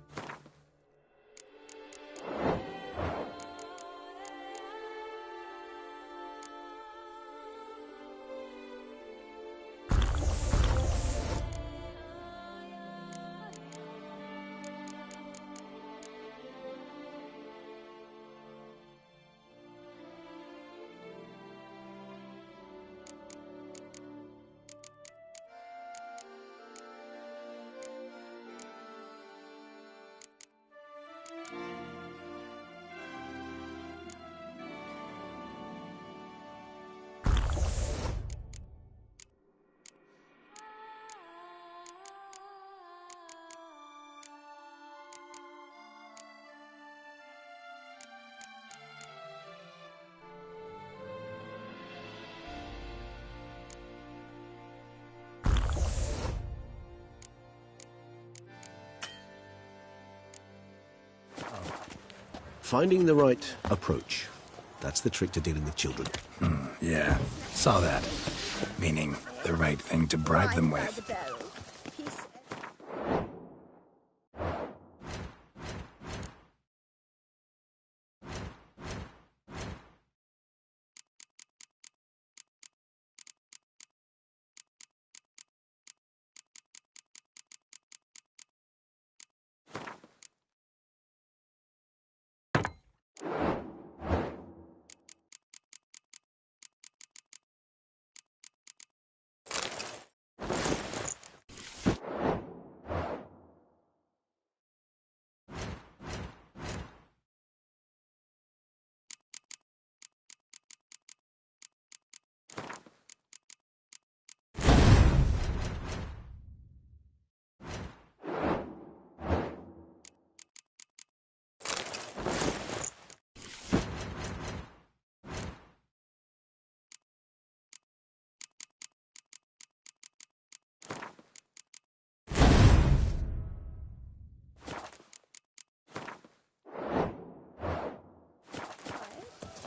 Finding the right approach. That's the trick to dealing with children. Yeah, saw that. Meaning, the right thing to bribe them with.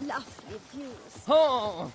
Lovely views. Oh!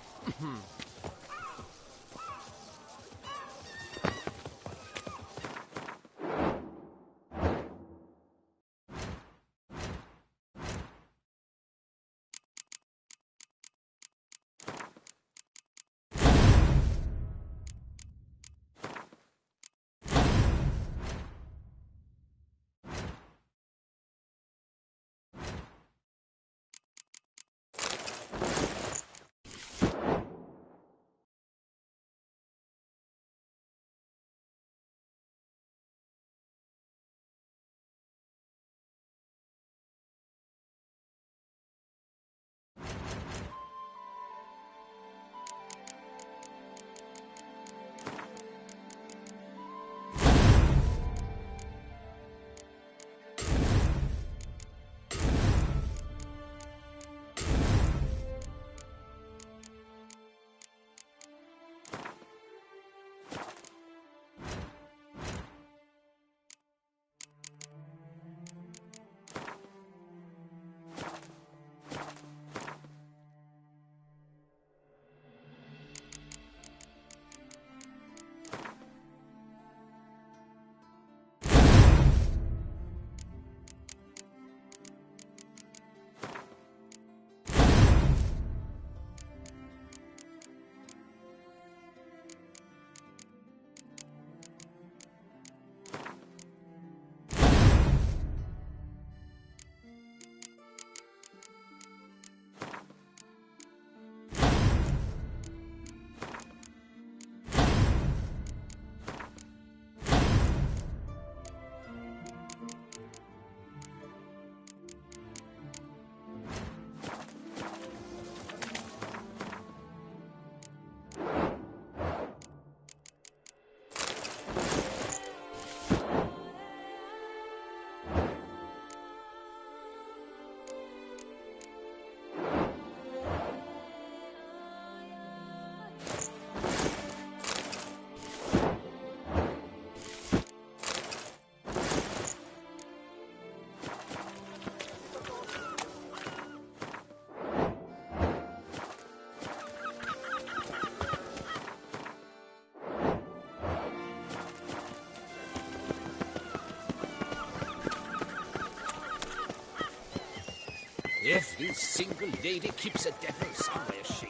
Every single lady keeps a devil somewhere, she.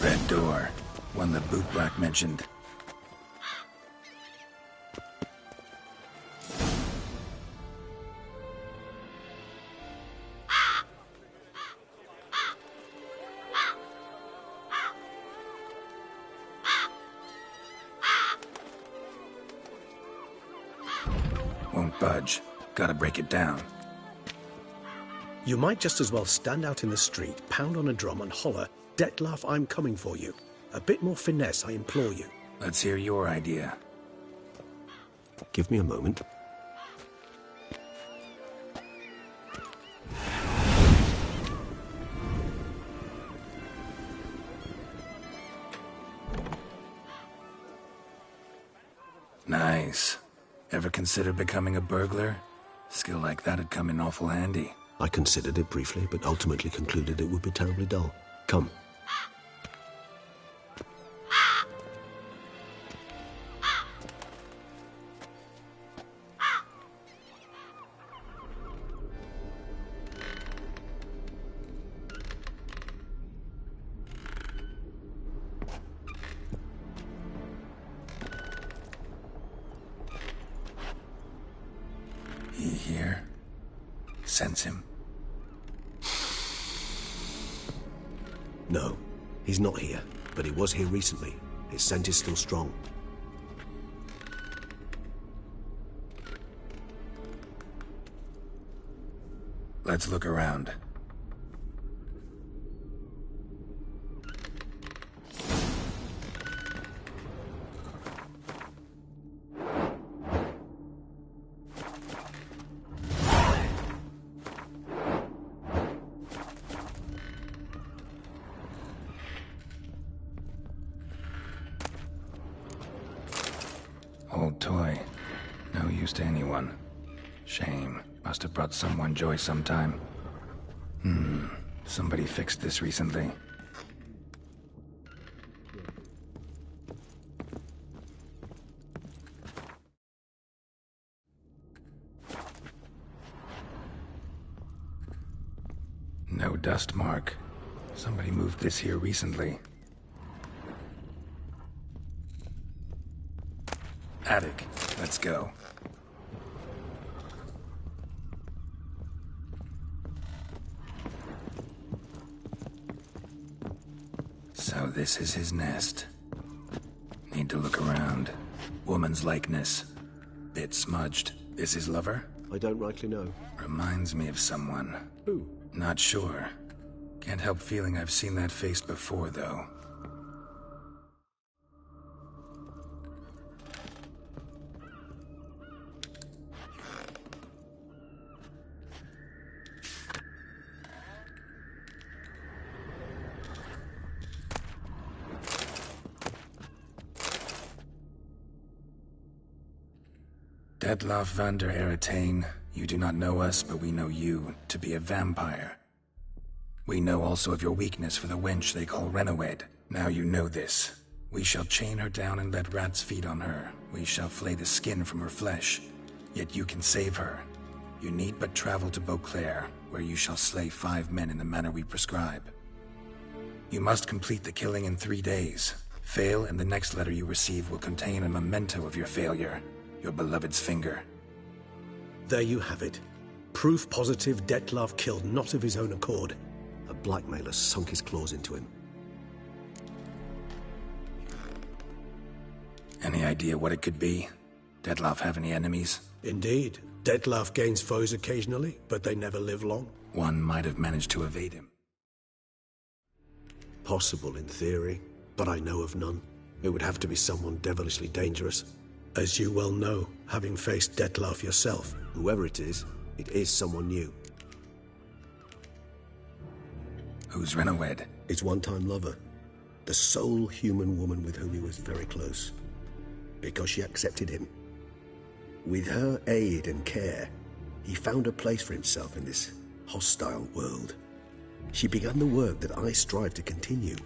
Red door. One the boot black mentioned. Won't budge. Gotta break it down. You might just as well stand out in the street, pound on a drum and holler, "Dettlaff, I'm coming for you." A bit more finesse, I implore you. Let's hear your idea. Give me a moment. Nice. Ever consider becoming a burglar? Skill like that'd come in awful handy. I considered it briefly, but ultimately concluded it would be terribly dull. Come. He here? Sense him? No, he's not here, but he was here recently. His scent is still strong. Let's look around. Old toy. No use to anyone. Shame. Must have brought someone joy sometime. Somebody fixed this recently. No dust mark. Somebody moved this here recently. Attic. Let's go. So this is his nest. Need to look around. Woman's likeness. Bit smudged. This his lover? I don't rightly know. Reminds me of someone. Who? Not sure. Can't help feeling I've seen that face before, though. Dettlaff van der Eretain, you do not know us, but we know you to be a vampire. We know also of your weakness for the wench they call Renawed. Now you know this. We shall chain her down and let rats feed on her. We shall flay the skin from her flesh. Yet you can save her. You need but travel to Beauclair, where you shall slay 5 men in the manner we prescribe. You must complete the killing in 3 days. Fail, and the next letter you receive will contain a memento of your failure. Your beloved's finger. There you have it. Proof positive Dettlaff killed not of his own accord. A blackmailer sunk his claws into him. Any idea what it could be? Dettlaff have any enemies? Indeed. Dettlaff gains foes occasionally, but they never live long. One might have managed to evade him. Possible in theory, but I know of none. It would have to be someone devilishly dangerous. As you well know, having faced Dettlaff yourself. Whoever it is someone new. Who's Renawed? His one-time lover. The sole human woman with whom he was very close. Because she accepted him. With her aid and care, he found a place for himself in this hostile world. She began the work that I strive to continue.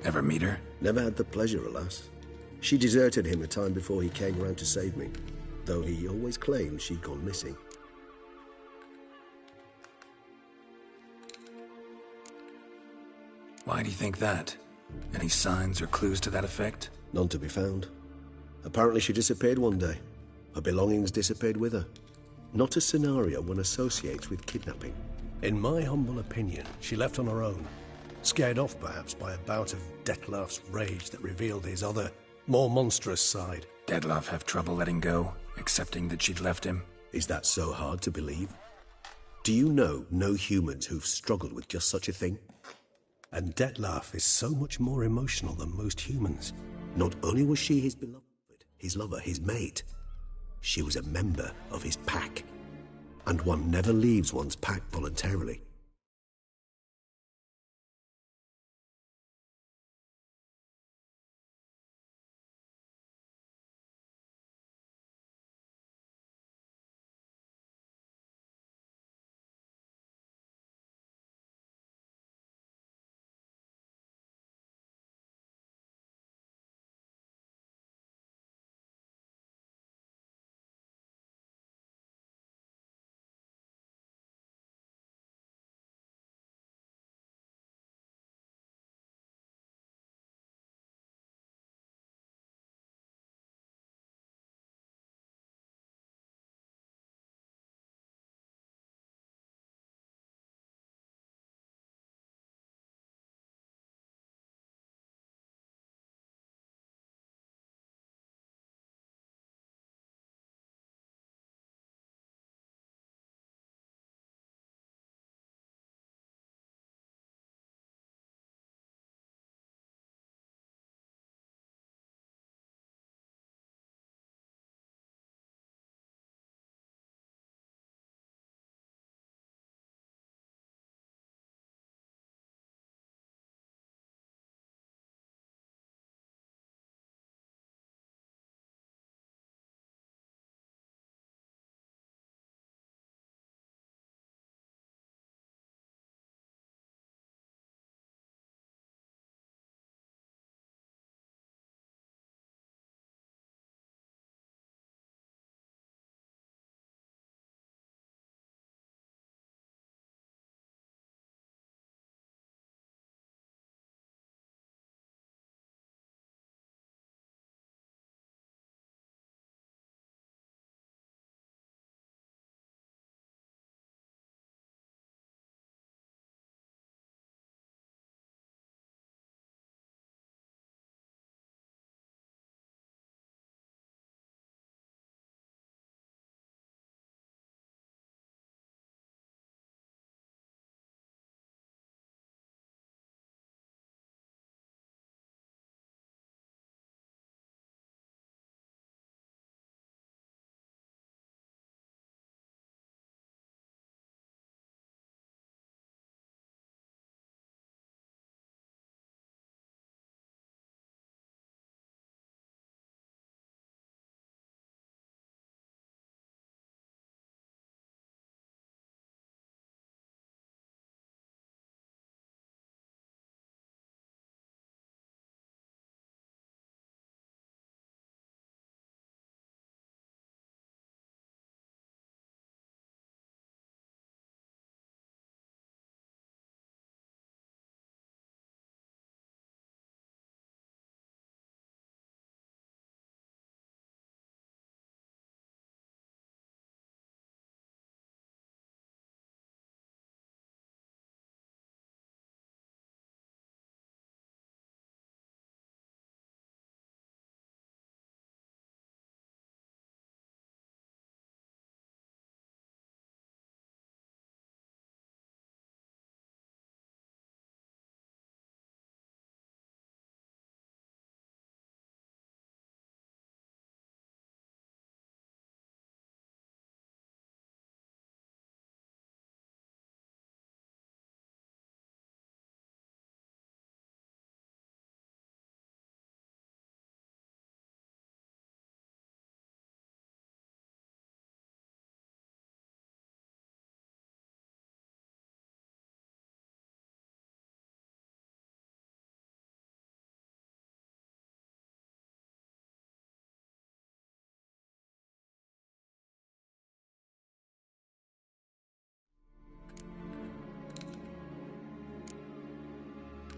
Ever meet her? Never had the pleasure, alas. She deserted him a time before he came around to save me, though he always claimed she'd gone missing. Why do you think that? Any signs or clues to that effect? None to be found. Apparently she disappeared one day. Her belongings disappeared with her. Not a scenario one associates with kidnapping. In my humble opinion, she left on her own. Scared off, perhaps, by a bout of Dettlaff's rage that revealed his other, more monstrous side. Dettlaff have trouble letting go, accepting that she'd left him? Is that so hard to believe? Do you know no humans who've struggled with just such a thing? And Dettlaff is so much more emotional than most humans. Not only was she his beloved, his lover, his mate, she was a member of his pack. And one never leaves one's pack voluntarily.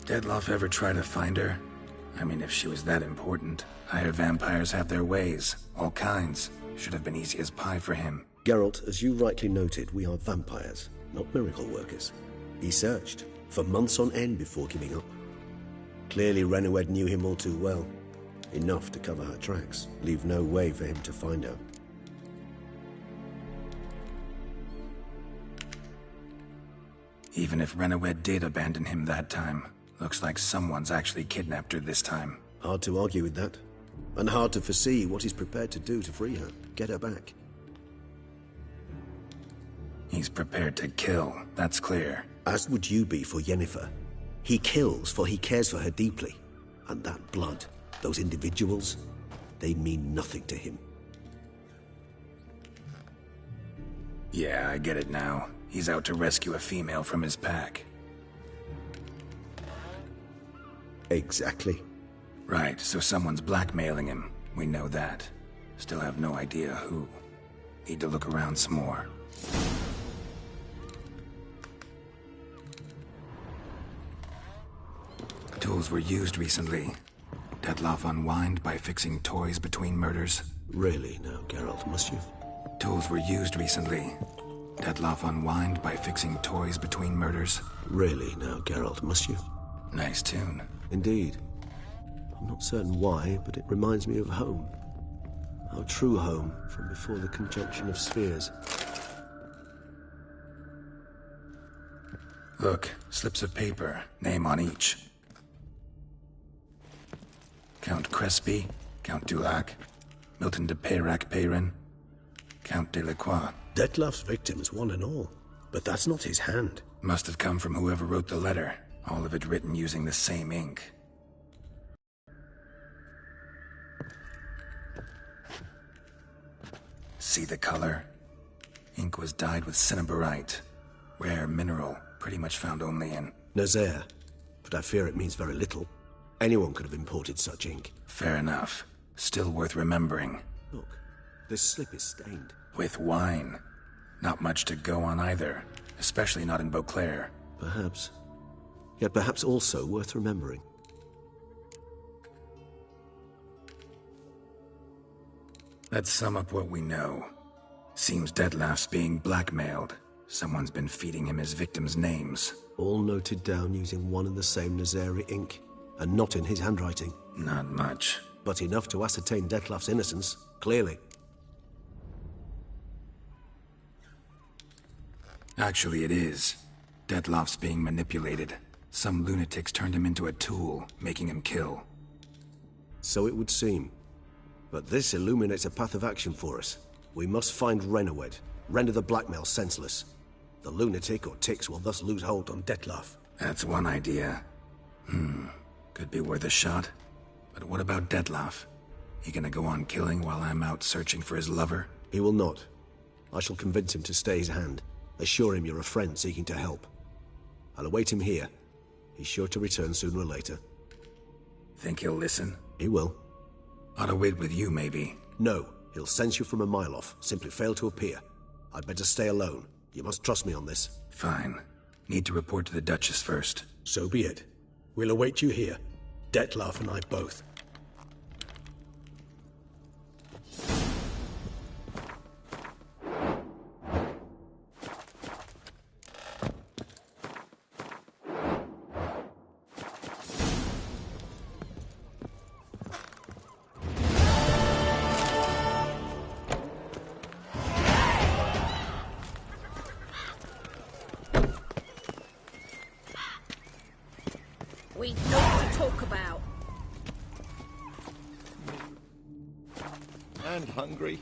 Dettlaff ever try to find her? I mean, if she was that important. Hired vampires have their ways. All kinds. Should have been easy as pie for him. Geralt, as you rightly noted, we are vampires, not miracle workers. He searched for months on end before giving up. Clearly Renoed knew him all too well. Enough to cover her tracks, leave no way for him to find her. Even if Renoed did abandon him that time, looks like someone's actually kidnapped her this time. Hard to argue with that. And hard to foresee what he's prepared to do to free her, get her back. He's prepared to kill, that's clear. As would you be for Yennefer. He kills for he cares for her deeply. And that blood, those individuals, they mean nothing to him. Yeah, I get it now. He's out to rescue a female from his pack. Exactly. Right, so someone's blackmailing him. We know that. Still have no idea who. Need to look around some more. Tools were used recently. Dettlaff unwind by fixing toys between murders. Really now, Geralt, must you? Tools were used recently. Dettlaff unwind by fixing toys between murders. Really now, Geralt, must you? Nice tune. Indeed. I'm not certain why, but it reminds me of home. Our true home from before the conjunction of spheres. Look, slips of paper, name on each. Count Crespi, Count Dulac, Milton de Peyrac-Peyrin, Count Delacroix. Dettlaff's victims, one and all. But that's not his hand. Must have come from whoever wrote the letter. All of it written using the same ink. See the color? Ink was dyed with cinnabarite. Rare mineral, pretty much found only in Nazaire. But I fear it means very little. Anyone could have imported such ink. Fair enough. Still worth remembering. Look, this slip is stained. With wine. Not much to go on either. Especially not in Beauclair. Perhaps. Yet perhaps also worth remembering. Let's sum up what we know. Seems Dettlaff's being blackmailed. Someone's been feeding him his victims' names. All noted down using one and the same Nazari ink. And not in his handwriting. Not much. But enough to ascertain Dettlaff's innocence, clearly. Actually, it is. Dettlaff's being manipulated. Some lunatics turned him into a tool, making him kill. So it would seem. But this illuminates a path of action for us. We must find Renoed, render the blackmail senseless. The lunatic or ticks will thus lose hold on Dettlaff. That's one idea. Could be worth a shot. But what about Dettlaff? He gonna go on killing while I'm out searching for his lover? He will not. I shall convince him to stay his hand. Assure him you're a friend seeking to help. I'll await him here. He's sure to return sooner or later. Think he'll listen? He will. Ought to wait with you, maybe. No, he'll sense you from a mile off. Simply fail to appear. I'd better stay alone. You must trust me on this. Fine. Need to report to the Duchess first. So be it. We'll await you here. Dettlaff and I both. We've got to talk about. And hungry.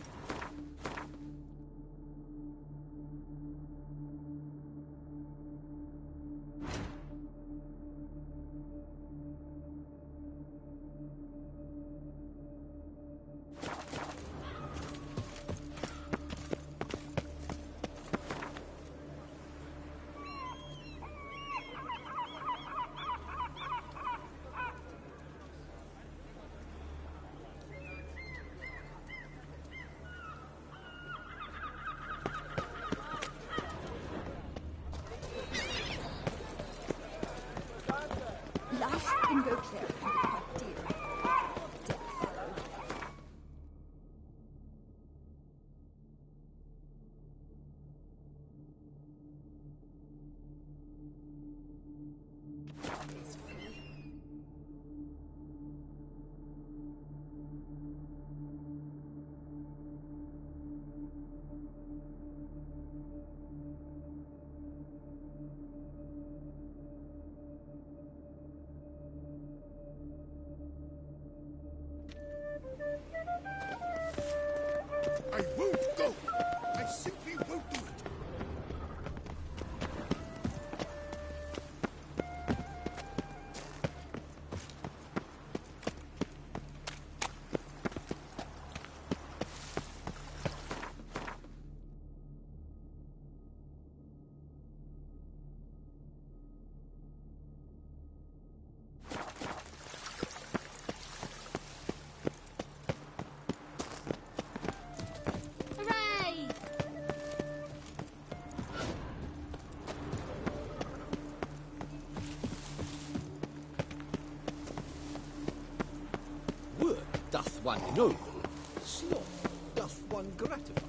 one noble, sloth doth one gratify.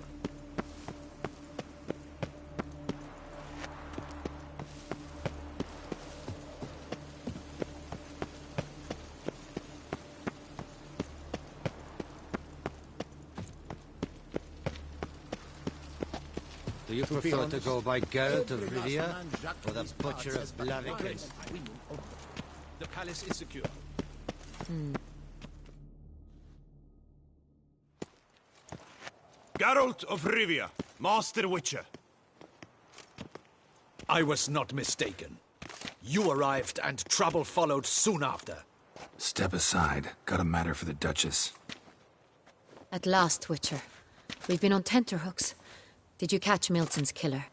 Do you prefer to go by Geralt of Rivia, or the Butcher of Blaviken? The palace is secure. Geralt of Rivia, Master Witcher. I was not mistaken. You arrived and trouble followed soon after. Step aside. Got a matter for the Duchess. At last, Witcher. We've been on tenterhooks. Did you catch Milton's killer?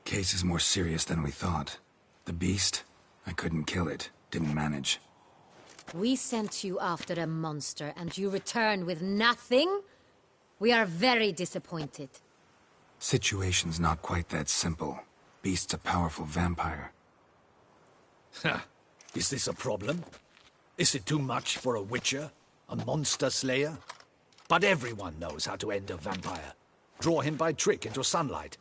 Case is more serious than we thought. The beast? I couldn't kill it. Didn't manage. We sent you after a monster, and you return with nothing? We are very disappointed. Situation's not quite that simple. Beast's a powerful vampire. Ha! Is this a problem? Is it too much for a witcher? A monster slayer? But everyone knows how to end a vampire. Draw him by trick into sunlight.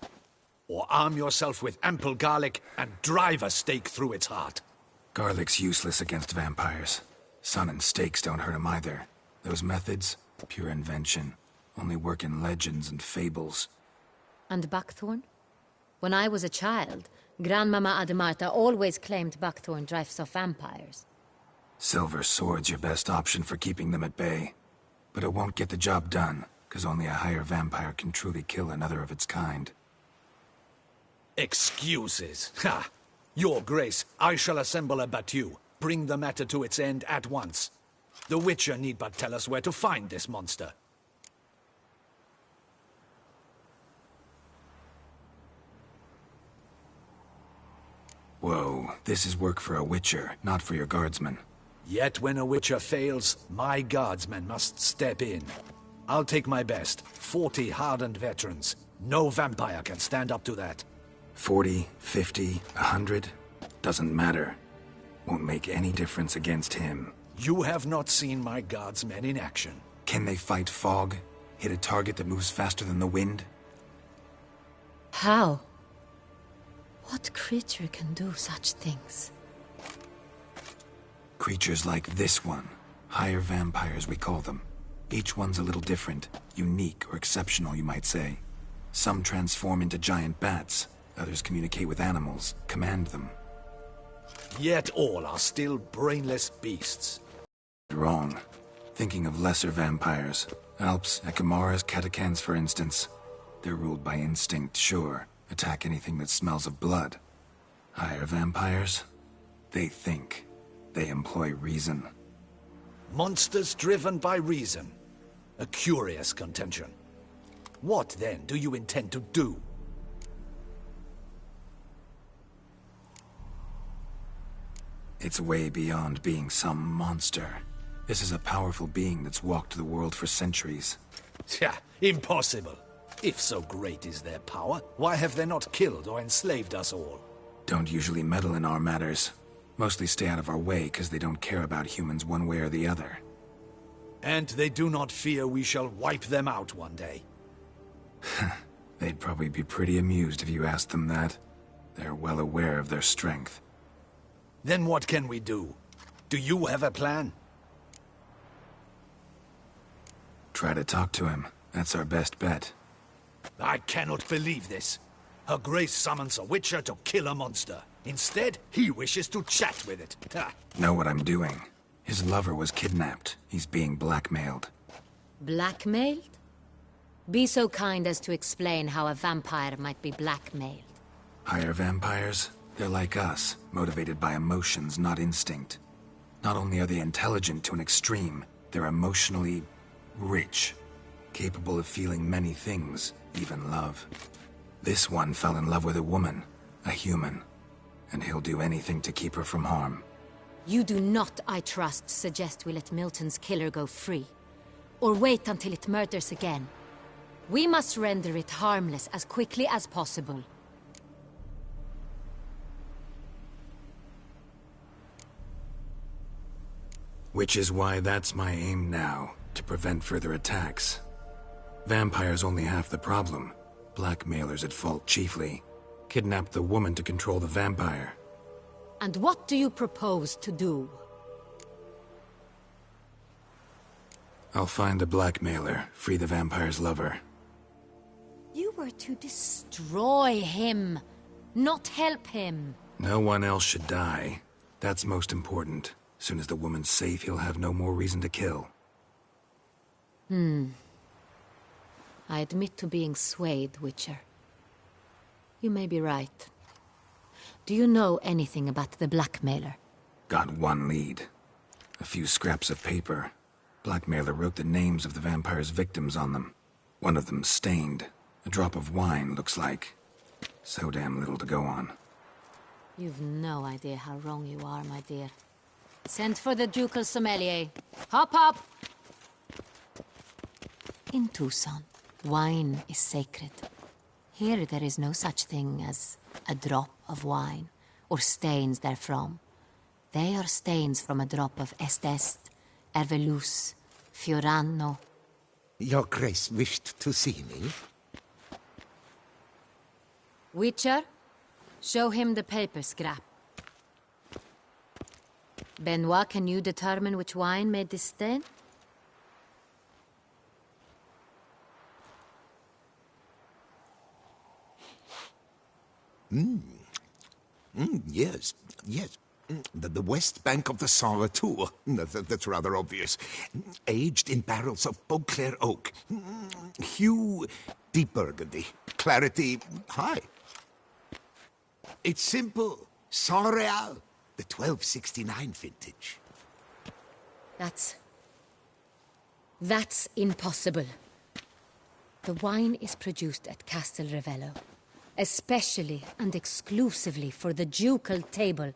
Or arm yourself with ample garlic and drive a stake through its heart. Garlic's useless against vampires. Sun and stakes don't hurt him either. Those methods, pure invention. Only work in legends and fables. And buckthorn? When I was a child, Grandmama Ademarta always claimed buckthorn drives off vampires. Silver sword's your best option for keeping them at bay. But it won't get the job done, because only a higher vampire can truly kill another of its kind. Excuses. Ha! Your Grace, I shall assemble a battue. Bring the matter to its end at once. The Witcher need but tell us where to find this monster. Whoa, this is work for a Witcher, not for your guardsmen. Yet when a Witcher fails, my guardsmen must step in. I'll take my best. 40 hardened veterans. No vampire can stand up to that. 40, 50, 100? Doesn't matter. Won't make any difference against him. You have not seen my guardsmen in action. Can they fight fog? Hit a target that moves faster than the wind? How? What creature can do such things? Creatures like this one. Higher vampires, we call them. Each one's a little different. Unique or exceptional, you might say. Some transform into giant bats. Others communicate with animals, command them. Yet all are still brainless beasts. Wrong. Thinking of lesser vampires. Alps, Ekamaras, Catacans, for instance. They're ruled by instinct, sure. Attack anything that smells of blood. Higher vampires? They think. They employ reason. Monsters driven by reason. A curious contention. What, then, do you intend to do? It's way beyond being some monster. This is a powerful being that's walked the world for centuries. Tja, impossible. If so great is their power, why have they not killed or enslaved us all? Don't usually meddle in our matters. Mostly stay out of our way because they don't care about humans one way or the other. And they do not fear we shall wipe them out one day. They'd probably be pretty amused if you asked them that. They're well aware of their strength. Then what can we do? Do you have a plan? Try to talk to him. That's our best bet. I cannot believe this. Her Grace summons a Witcher to kill a monster. Instead, he wishes to chat with it. Ha. Know what I'm doing. His lover was kidnapped. He's being blackmailed. Blackmailed? Be so kind as to explain how a vampire might be blackmailed. Higher vampires? They're like us, motivated by emotions, not instinct. Not only are they intelligent to an extreme, they're emotionally rich. Capable of feeling many things, even love. This one fell in love with a woman, a human. And he'll do anything to keep her from harm. You do not, I trust, suggest we let Milton's killer go free. Or wait until it murders again. We must render it harmless as quickly as possible. Which is why that's my aim now, to prevent further attacks. Vampires only half the problem. Blackmailers at fault chiefly. Kidnapped the woman to control the vampire. And what do you propose to do? I'll find the blackmailer, free the vampire's lover. You were to destroy him, not help him. No one else should die. That's most important. Soon as the woman's safe, he'll have no more reason to kill. I admit to being swayed, Witcher. You may be right. Do you know anything about the blackmailer? Got one lead. A few scraps of paper. Blackmailer wrote the names of the vampire's victims on them. One of them stained. A drop of wine, looks like. So damn little to go on. You've no idea how wrong you are, my dear. Send for the ducal sommelier. Hop, hop! In Tucson, wine is sacred. Here there is no such thing as a drop of wine, or stains therefrom. They are stains from a drop of Estest, Ervelus, Fiorano. Your Grace wished to see me? Witcher, show him the paper scrap. Benoit, can you determine which wine made this stain? Yes, yes. The west bank of the Saint Retour. That's rather obvious. Aged in barrels of Beauclair oak. Hue, deep burgundy. Clarity, high. It's simple. Saint Real, the 1269 vintage. That's impossible. The wine is produced at Castel Revello, especially and exclusively for the ducal table.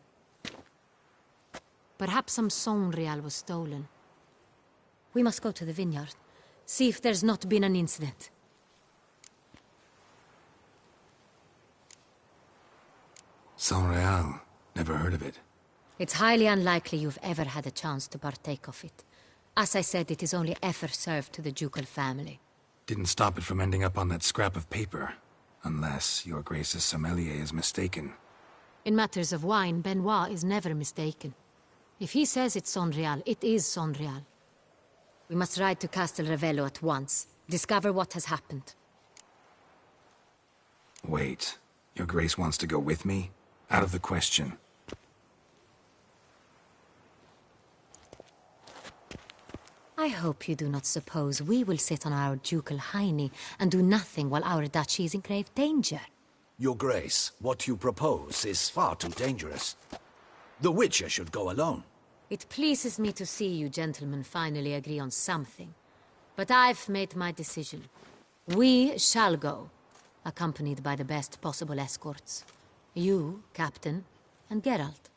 Perhaps some Saint Real was stolen. We must go to the vineyard, see if there's not been an incident. Saint Real. Never heard of it. It's highly unlikely you've ever had a chance to partake of it. As I said, it is only ever served to the ducal family. Didn't stop it from ending up on that scrap of paper. Unless your Grace's sommelier is mistaken. In matters of wine, Benoit is never mistaken. If he says it's Saint Real, it is Saint Real. We must ride to Castel Revello at once. Discover what has happened. Wait. Your Grace wants to go with me? Out of the question. I hope you do not suppose we will sit on our ducal hiney and do nothing while our duchy is in grave danger. Your Grace, what you propose is far too dangerous. The Witcher should go alone. It pleases me to see you gentlemen finally agree on something. But I've made my decision. We shall go, accompanied by the best possible escorts. You, Captain, and Geralt.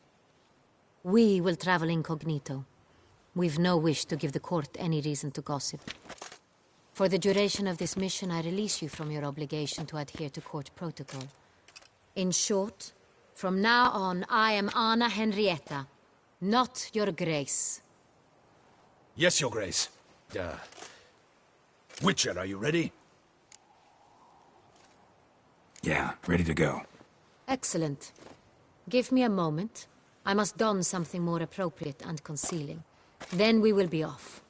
We will travel incognito. We've no wish to give the court any reason to gossip. For the duration of this mission, I release you from your obligation to adhere to court protocol. In short, from now on, I am Anna Henrietta, not your Grace. Yes, Your Grace. Witcher, are you ready? Yeah, ready to go. Excellent. Give me a moment. I must don something more appropriate and concealing. Then we will be off.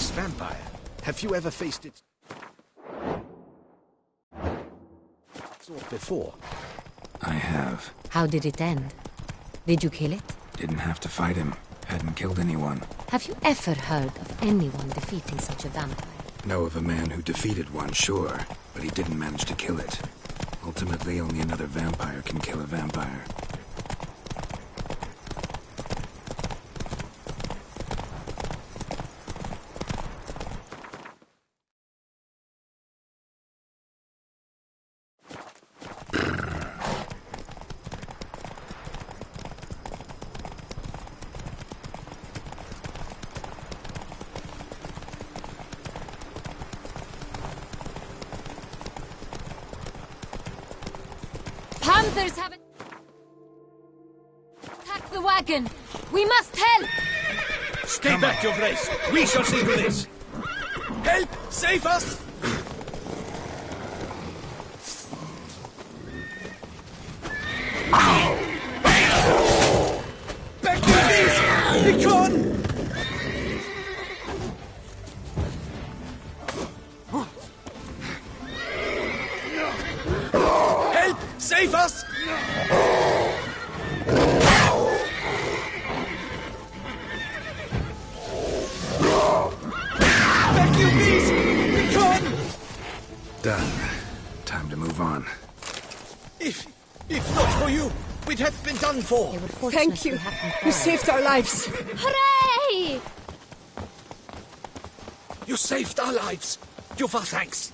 This vampire, have you ever faced it before? I have. How did it end? Did you kill it? Didn't have to fight him. Hadn't killed anyone. Have you ever heard of anyone defeating such a vampire? Know of a man who defeated one, sure, but he didn't manage to kill it. Ultimately, only another vampire can kill a vampire. Panthers have attacked the wagon. We must help. Stay back, Your Grace. We shall see to this. Help! Save us! Back to this! Be gone! Help! Save us! Back, you beast! Be gone! Done. Time to move on. If not for you, we'd have been done for. Thank you. You saved our lives. Hooray! You saved our lives. Give our thanks.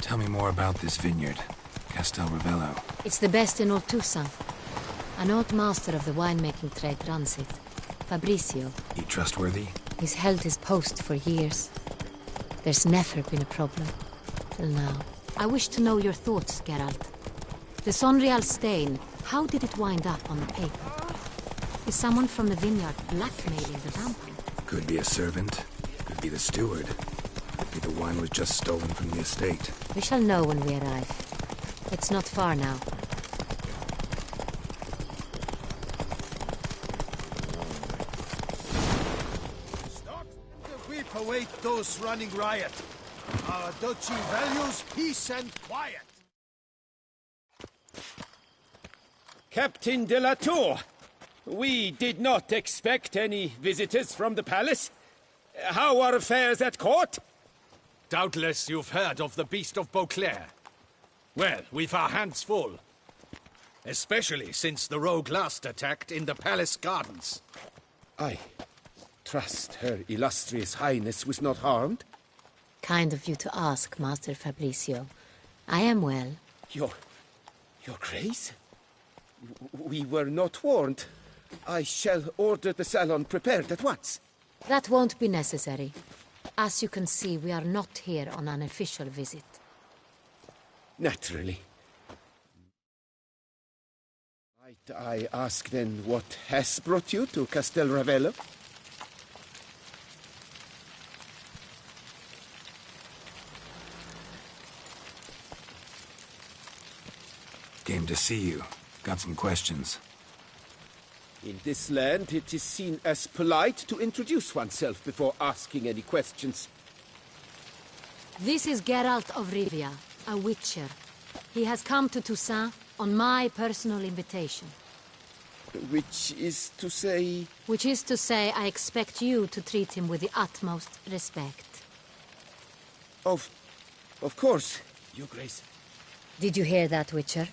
Tell me more about this vineyard, Castel Ravello. It's the best in all Toussaint. An old master of the winemaking trade runs it. Fabrizio. He trustworthy? He's held his post for years. There's never been a problem. Till now. I wish to know your thoughts, Geralt. The Sonreal stain, how did it wind up on the paper? Is someone from the vineyard blackmailing the vampire? Could be a servant. Could be the steward. Could be the wine was just stolen from the estate. We shall know when we arrive. It's not far now. Stop and weep await those running riot. Our duchy values peace and quiet. Captain de la Tour, we did not expect any visitors from the palace. How are affairs at court? Doubtless you've heard of the Beast of Beauclair. Well, we've our hands full. Especially since the rogue last attacked in the palace gardens. I trust Her Illustrious Highness was not harmed? Kind of you to ask, Master Fabrizio. I am well. Your Grace? We were not warned. I shall order the salon prepared at once. That won't be necessary. As you can see, we are not here on an official visit. Naturally. Might I ask then what has brought you to Castel Ravello? Came to see you. Got some questions. In this land, it is seen as polite to introduce oneself before asking any questions. This is Geralt of Rivia, a witcher. He has come to Toussaint on my personal invitation. Which is to say... Which is to say, I expect you to treat him with the utmost respect. Of course, Your Grace. Did you hear that, Witcher?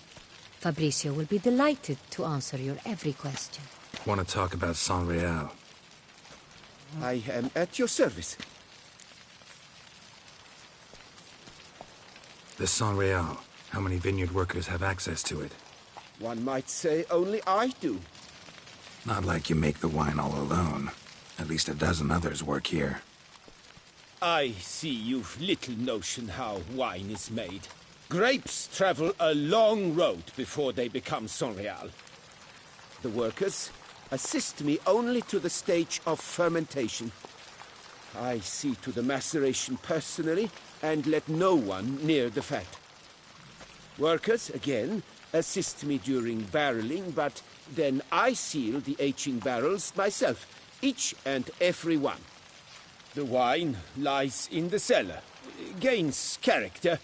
Fabrizio will be delighted to answer your every question. Want to talk about Sonreal? I am at your service. The Sonreal. How many vineyard workers have access to it? One might say only I do. Not like you make the wine all alone. At least a dozen others work here. I see you've little notion how wine is made. Grapes travel a long road before they become Sonreal. The workers, Assist me only to the stage of fermentation. I see to the maceration personally, and let no one near the fat. Workers, again, assist me during barreling, but then I seal the aging barrels myself, each and every one. The wine lies in the cellar, gains character.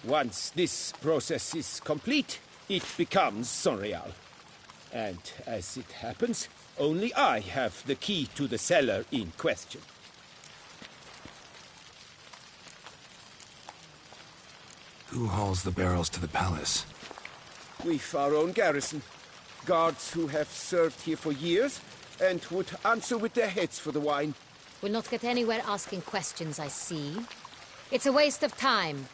Once this process is complete, it becomes Sonreal. And as it happens, only I have the key to the cellar in question. Who hauls the barrels to the palace? We've our own garrison. Guards who have served here for years and would answer with their heads for the wine. We'll not get anywhere asking questions, I see. It's a waste of time.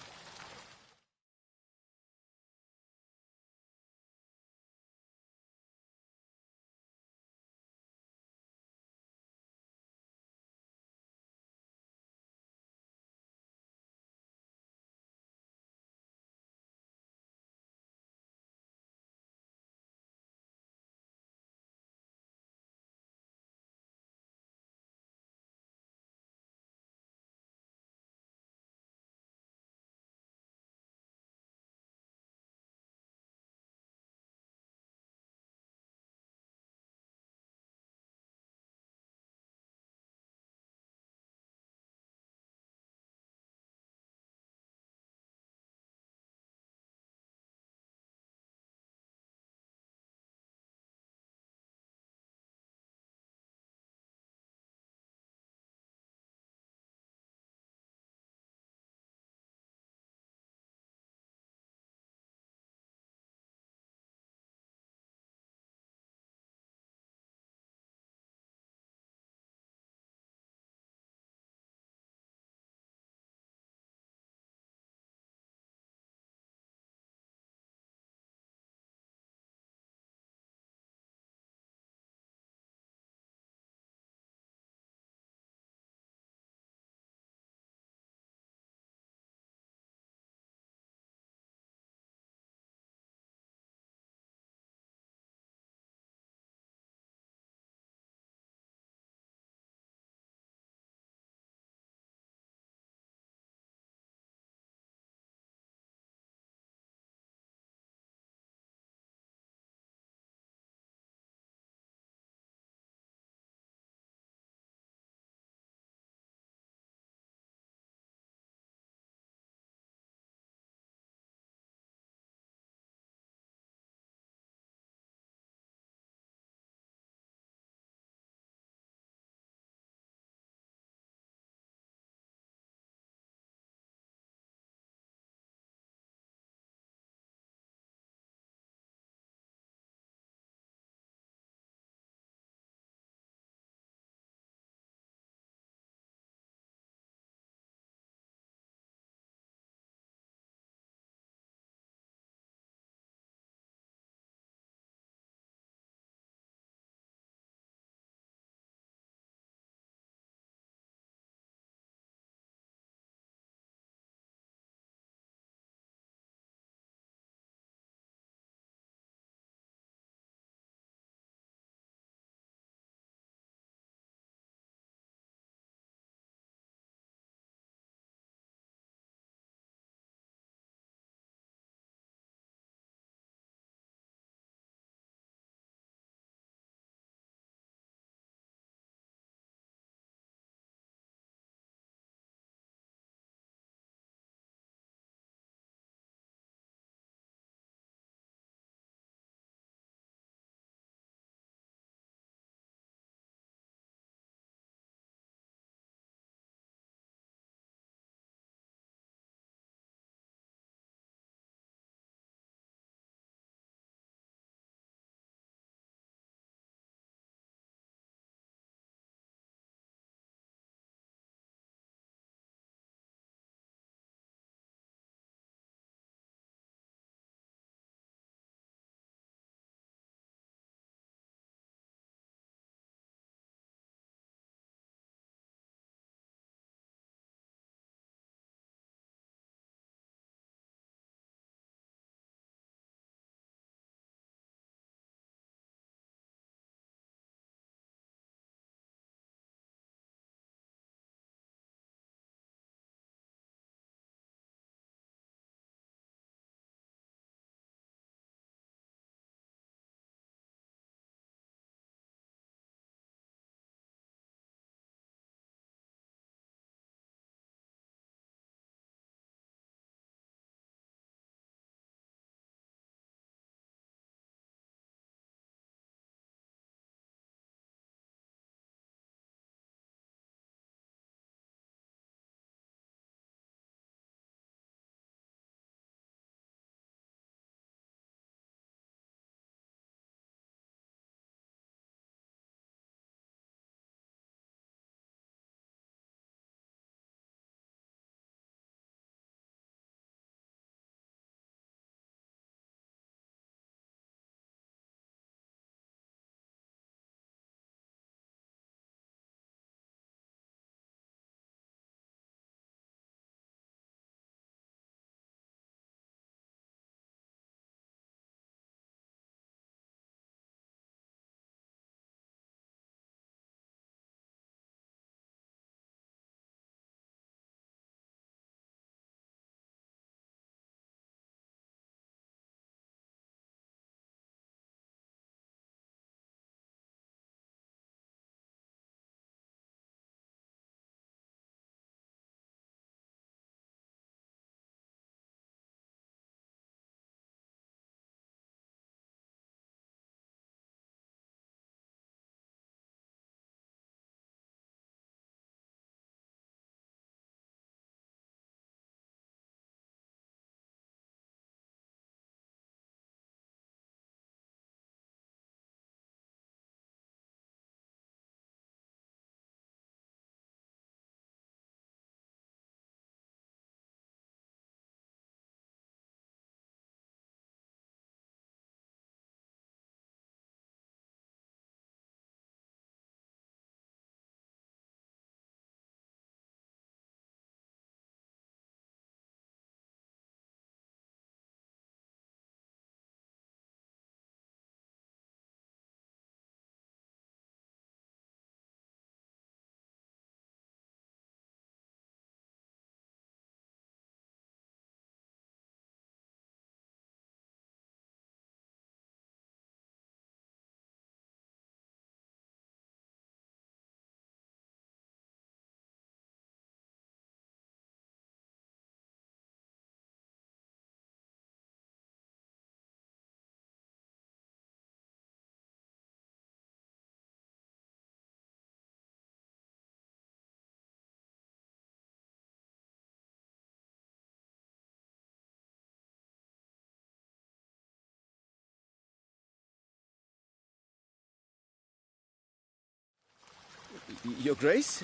Your Grace?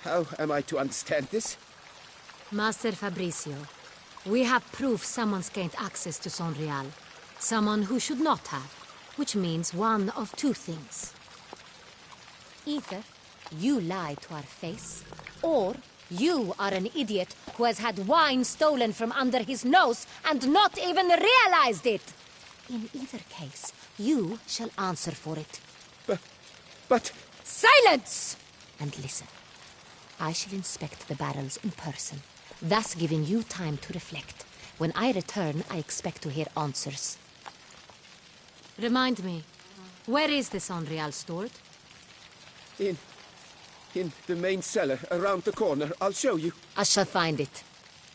How am I to understand this? Master Fabricio, we have proof someone's gained access to Sonreal. Someone who should not have. Which means one of two things. Either you lie to our face, or you are an idiot who has had wine stolen from under his nose and not even realized it. In either case, you shall answer for it. But... Silence! And listen. I shall inspect the barrels in person, thus giving you time to reflect. When I return, I expect to hear answers. Remind me, where is the Sonreal stored? In the main cellar, around the corner. I'll show you. I shall find it.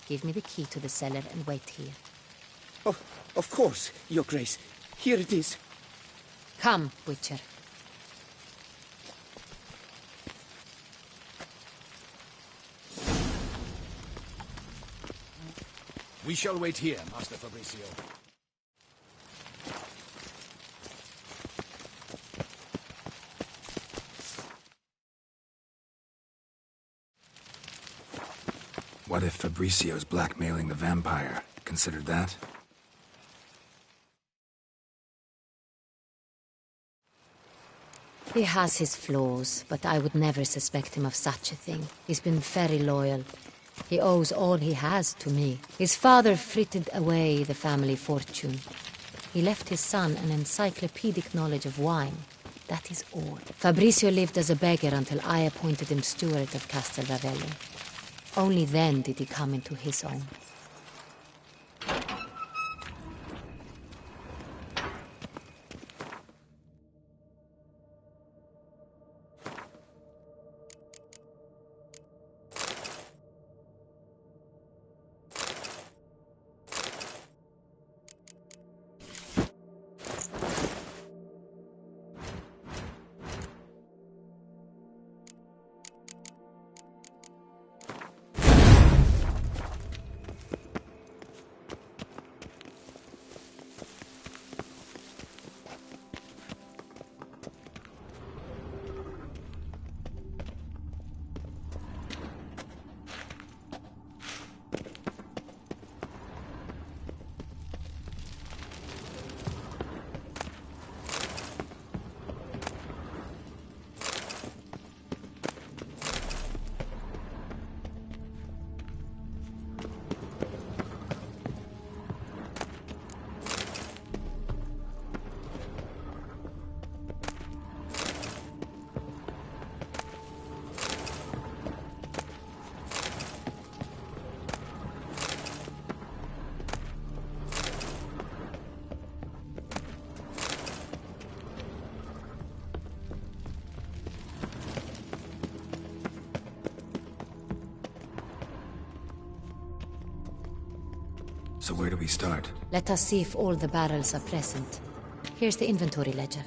Give me the key to the cellar and wait here. Oh, of course, Your Grace. Here it is. Come, Witcher. We shall wait here, Master Fabricio. What if Fabricio's blackmailing the vampire? Considered that? He has his flaws, but I would never suspect him of such a thing. He's been very loyal. He owes all he has to me. His father frittered away the family fortune. He left his son an encyclopedic knowledge of wine. That is all. Fabricio lived as a beggar until I appointed him steward of Castel Ravello. Only then did he come into his own. So where do we start? Let us see if all the barrels are present. Here's the inventory ledger.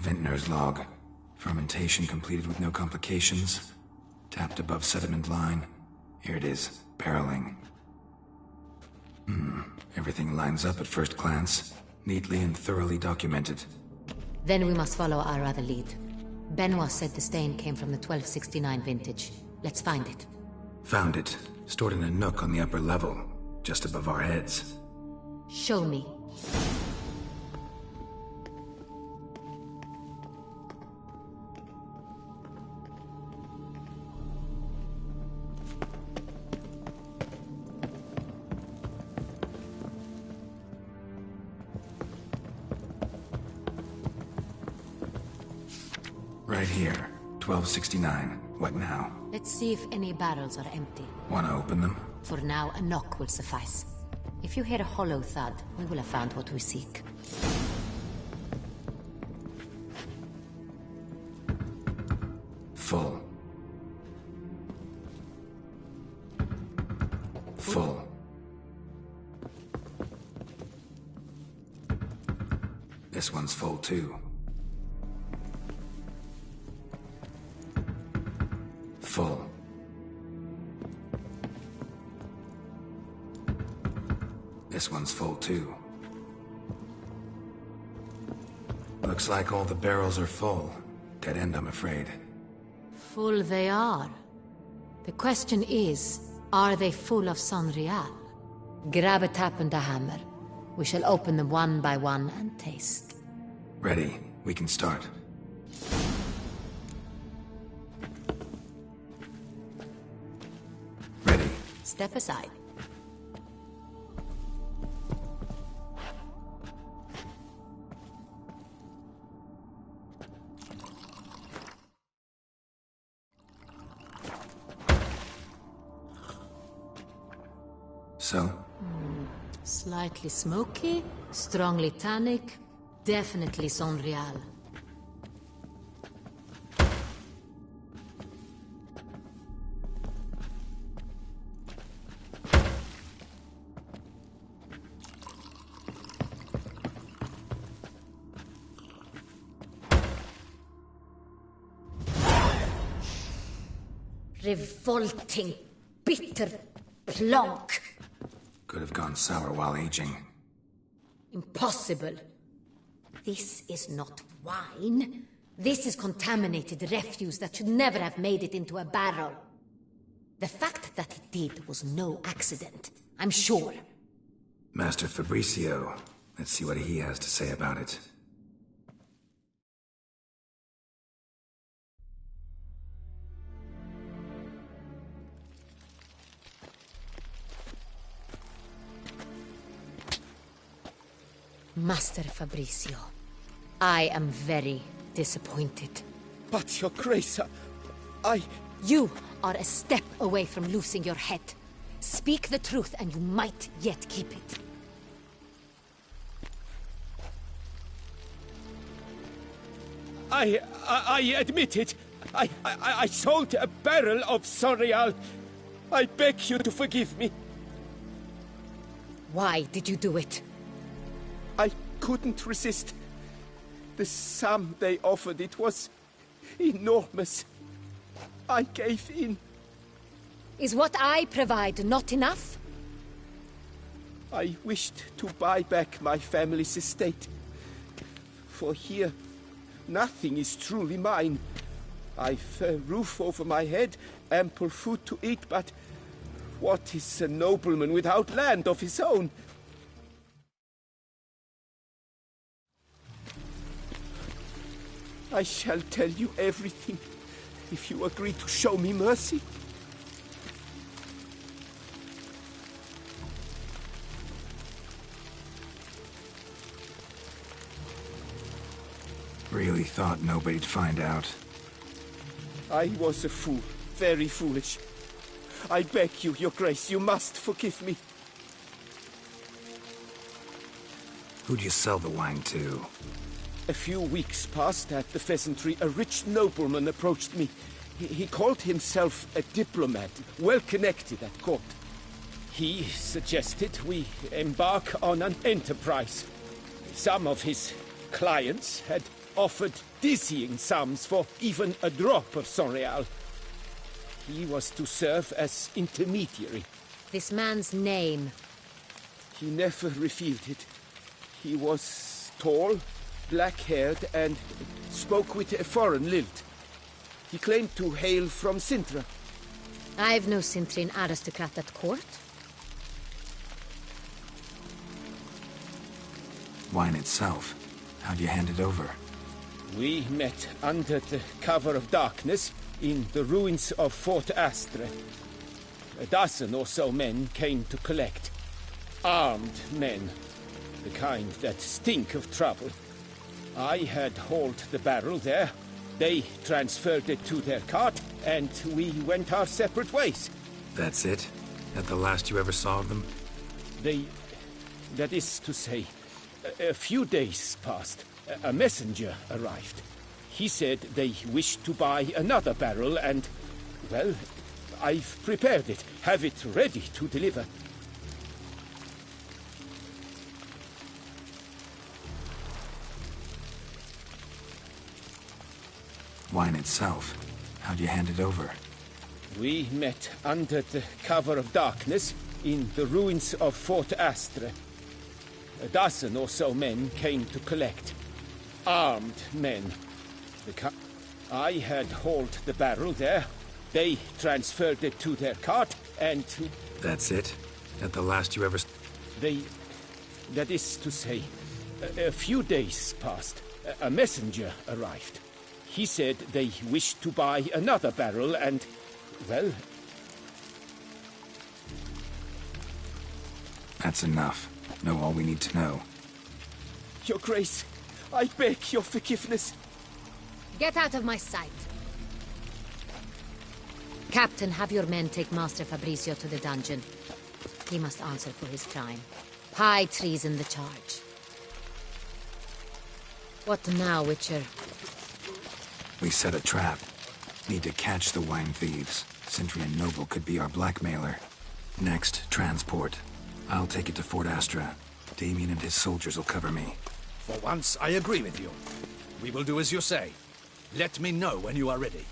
Vintner's log. Fermentation completed with no complications. Tapped above sediment line. Here it is. Barreling. Everything lines up at first glance. Neatly and thoroughly documented. Then we must follow our other lead. Benoit said the stain came from the 1269 vintage. Let's find it. Found it. Stored in a nook on the upper level. Just above our heads. Show me. Right here. 1269. What now? Let's see if any barrels are empty. Wanna open them? For now, a knock will suffice. If you hear a hollow thud, we will have found what we seek. Full. Full. This one's full too. Full. This one's full too. Looks like all the barrels are full. Dead end, I'm afraid. Full they are. The question is, are they full of Sonrial? Grab a tap and a hammer. We shall open them one by one and taste. Ready. We can start. Ready. Step aside. So? Slightly smoky, strongly tannic, definitely Sonrial. Revolting, bitter plonk. Could have gone sour while aging. Impossible. This is not wine. This is contaminated refuse that should never have made it into a barrel. The fact that it did was no accident, I'm sure. Master Fabricio. Let's see what he has to say about it. Master Fabricio, I am very disappointed. But, Your Grace, I... You are a step away from losing your head. Speak the truth and you might yet keep it. I admit it. I sold a barrel of Sonrial. I beg you to forgive me. Why did you do it? I couldn't resist. The sum they offered, it was enormous. I gave in. Is what I provide not enough? I wished to buy back my family's estate. For here, nothing is truly mine. I've a roof over my head, ample food to eat, but what is a nobleman without land of his own? I shall tell you everything, if you agree to show me mercy. Really thought nobody'd find out. I was a fool, very foolish. I beg you, Your Grace, you must forgive me. Who'd you sell the wine to? A few weeks past at the Pheasantry, a rich nobleman approached me. He called himself a diplomat, well connected at court. He suggested we embark on an enterprise. Some of his clients had offered dizzying sums for even a drop of Sonreal. He was to serve as intermediary. This man's name? He never revealed it. He was tall, black-haired, and spoke with a foreign lilt. He claimed to hail from Sintra. I've no Sintrin aristocrat at court. Wine itself. How'd you hand it over? We met under the cover of darkness in the ruins of Fort Astre. A dozen or so men came to collect. Armed men. The kind that stink of trouble. I had hauled the barrel there. They transferred it to their cart, and we went our separate ways. That's it? That the last you ever saw of them? That is to say, a few days passed. A messenger arrived. He said they wished to buy another barrel and, well, I've prepared it. Have it ready to deliver. Wine itself. How'd you hand it over? We met under the cover of darkness in the ruins of Fort Astre. A dozen or so men came to collect. Armed men. I had hauled the barrel there. They transferred it to their cart, and... That's it? That the last you ever... That is to say, a few days passed. A messenger arrived. He said they wished to buy another barrel and, well... That's enough. Know all we need to know. Your Grace, I beg your forgiveness. Get out of my sight. Captain, have your men take Master Fabrizio to the dungeon. He must answer for his crime. High treason the charge. What now, Witcher? We set a trap. Need to catch the wine thieves. Cintrian Noble could be our blackmailer. Next, transport. I'll take it to Fort Astra. Damien and his soldiers will cover me. For once, I agree with you. We will do as you say. Let me know when you are ready.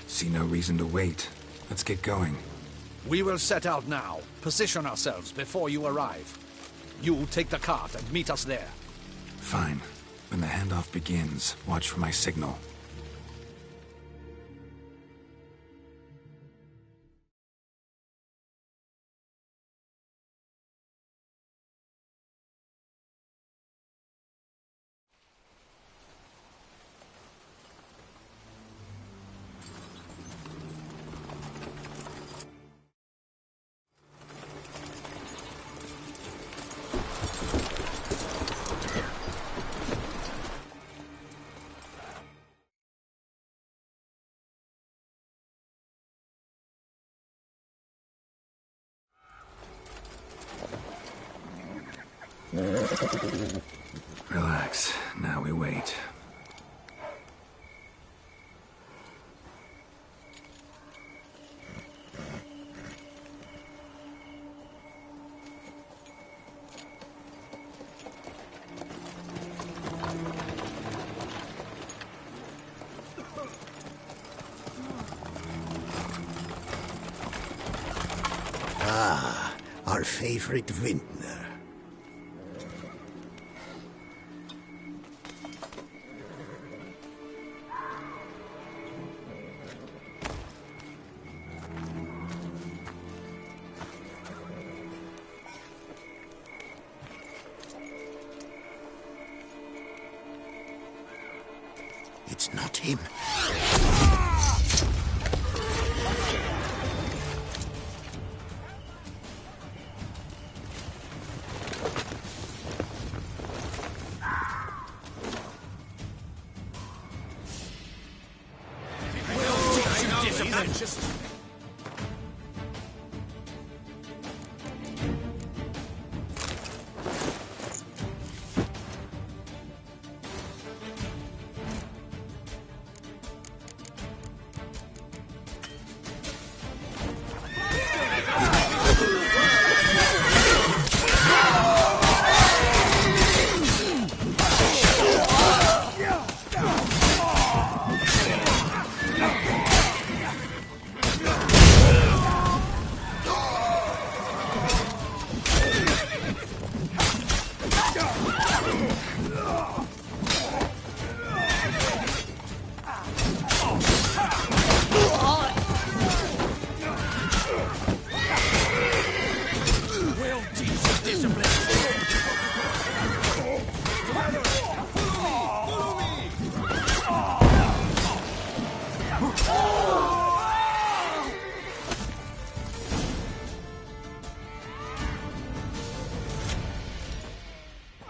See no reason to wait. Let's get going. We will set out now. Position ourselves before you arrive. You'll take the cart and meet us there. Fine. When the handoff begins, watch for my signal. Relax. Now we wait. Ah, our favorite vintner. It's not him.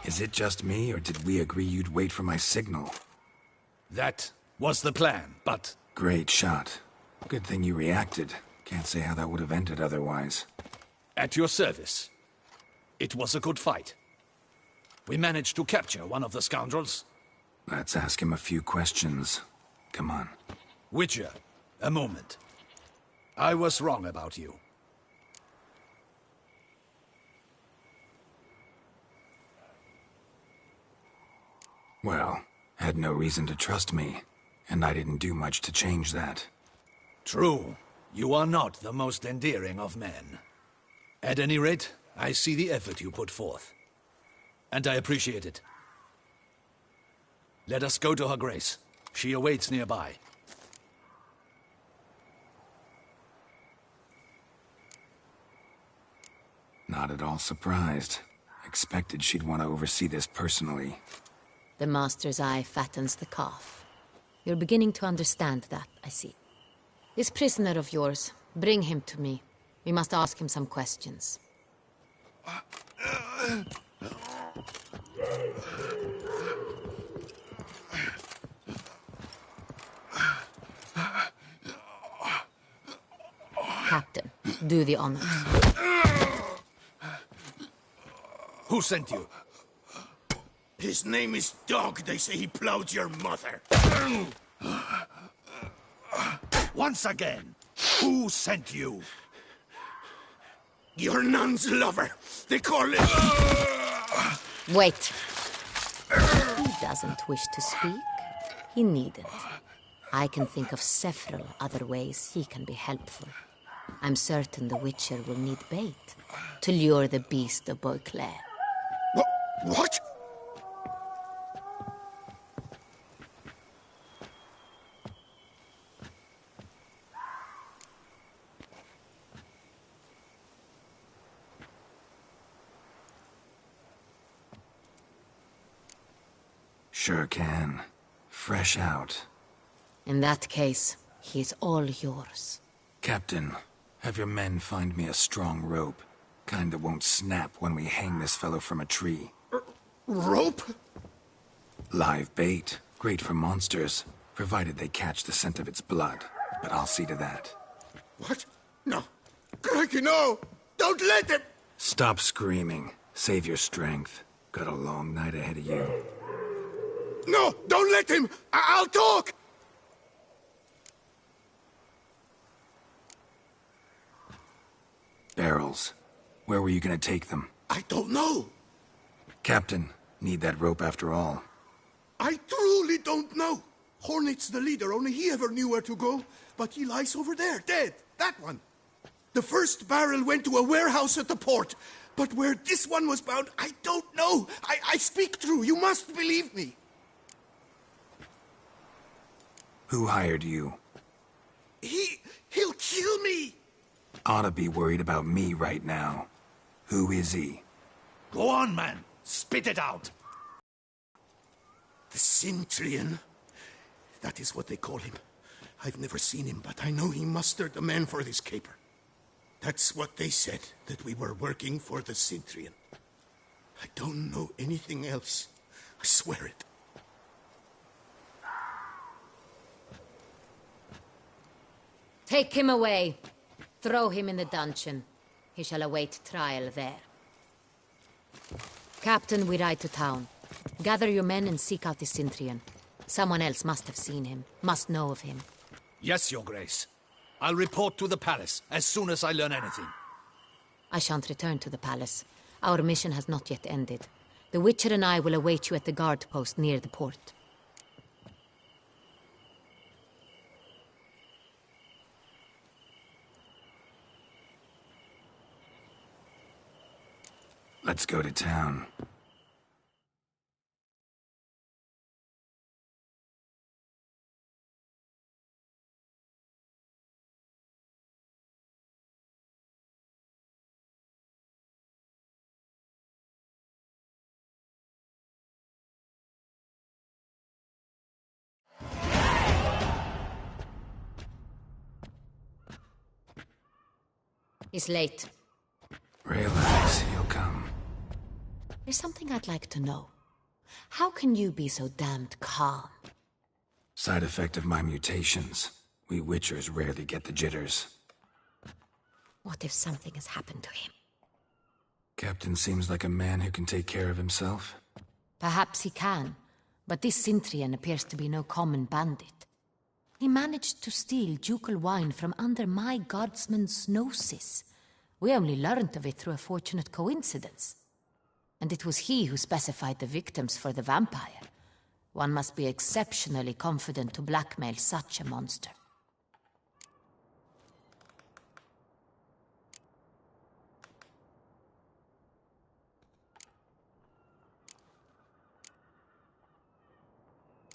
Is it just me, or did we agree you'd wait for my signal? That was the plan, but... Great shot. Good thing you reacted. Can't say how that would have ended otherwise. At your service. It was a good fight. We managed to capture one of the scoundrels. Let's ask him a few questions. Come on. Witcher, a moment. I was wrong about you. Well, had no reason to trust me, and I didn't do much to change that. True. You are not the most endearing of men. At any rate, I see the effort you put forth. And I appreciate it. Let us go to her grace. She awaits nearby. Not at all surprised. Expected she'd want to oversee this personally. The Master's eye fattens the calf. You're beginning to understand that, I see. This prisoner of yours, bring him to me. We must ask him some questions. Captain, do the honors. Who sent you? His name is Dog. They say he plowed your mother. Once again, who sent you? Your nun's lover. They call it... Wait. He doesn't wish to speak. He needn't. I can think of several other ways he can be helpful. I'm certain the Witcher will need bait to lure the beast of Beauclair. What? Sure can. Fresh out. In that case, he is all yours. Captain, have your men find me a strong rope. Kind that won't snap when we hang this fellow from a tree. Rope? Live bait. Great for monsters, provided they catch the scent of its blood. But I'll see to that. What? No. Crikey, no! Don't let him! Stop screaming. Save your strength. Got a long night ahead of you. No! Don't let him! I'll talk! Barrels. Where were you gonna take them? I don't know. Captain, need that rope after all. I truly don't know. Hornet's the leader, only he ever knew where to go. But he lies over there, dead. That one. The first barrel went to a warehouse at the port. But where this one was bound, I don't know. I speak true. You must believe me. Who hired you? He'll kill me. Ought to be worried about me right now. Who is he? Go on, man. Spit it out. The Cintrian. That is what they call him. I've never seen him, but I know he mustered the men for this caper. That's what they said, that we were working for the Cintrian. I don't know anything else. I swear it. Take him away. Throw him in the dungeon. He shall await trial there. Captain, we ride to town. Gather your men and seek out the Cintrian. Someone else must have seen him, must know of him. Yes, Your Grace. I'll report to the palace as soon as I learn anything. I shan't return to the palace. Our mission has not yet ended. The Witcher and I will await you at the guard post near the port. Let's go to town. He's late. Relax, he'll come. There's something I'd like to know. How can you be so damned calm? Side effect of my mutations. We Witchers rarely get the jitters. What if something has happened to him? Captain seems like a man who can take care of himself. Perhaps he can, but this Cintrian appears to be no common bandit. He managed to steal ducal wine from under my guardsman's noses. We only learned of it through a fortunate coincidence. And it was he who specified the victims for the vampire. One must be exceptionally confident to blackmail such a monster.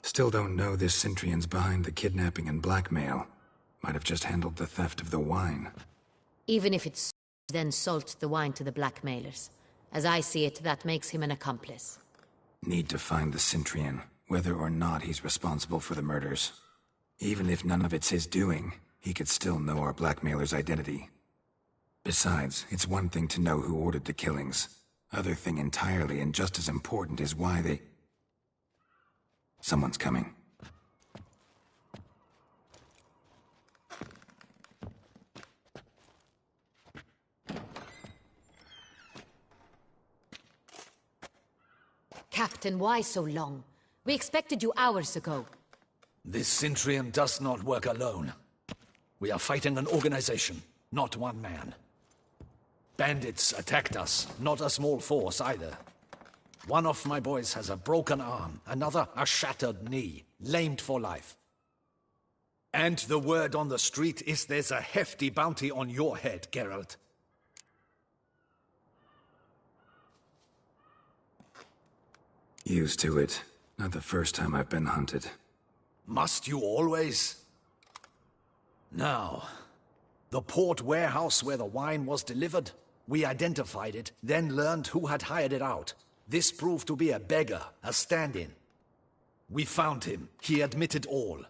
Still don't know this Cintrian's behind the kidnapping and blackmail. Might have just handled the theft of the wine. Even if it's then sold the wine to the blackmailers. As I see it, that makes him an accomplice. Need to find the Cintrian, whether or not he's responsible for the murders. Even if none of it's his doing, he could still know our blackmailer's identity. Besides, it's one thing to know who ordered the killings. Other thing entirely, and just as important, is why they... Someone's coming. Captain, why so long? We expected you hours ago. This Cintrian does not work alone. We are fighting an organization, not one man. Bandits attacked us, not a small force either. One of my boys has a broken arm, another a shattered knee, lamed for life. And the word on the street is there's a hefty bounty on your head, Geralt. Used to it. Not the first time I've been hunted. Must you always? Now, the port warehouse where the wine was delivered, we identified it, then learned who had hired it out. This proved to be a beggar, a stand-in. We found him. He admitted all.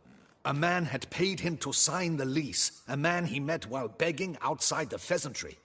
A man had paid him to sign the lease, a man he met while begging outside the pheasantry.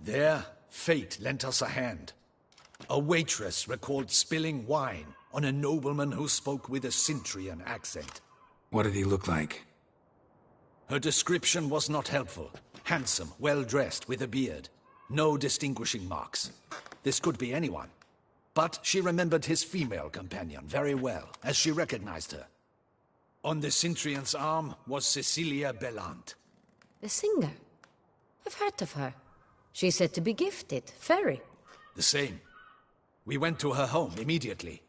There, fate lent us a hand. A waitress recalled spilling wine on a nobleman who spoke with a Cintrian accent. What did he look like? Her description was not helpful. Handsome, well-dressed, with a beard. No distinguishing marks. This could be anyone. But she remembered his female companion very well, as she recognized her. On the Cintrian's arm was Cecilia Bellant. The singer. I've heard of her. She's said to be gifted. Fairy. The same. We went to her home immediately.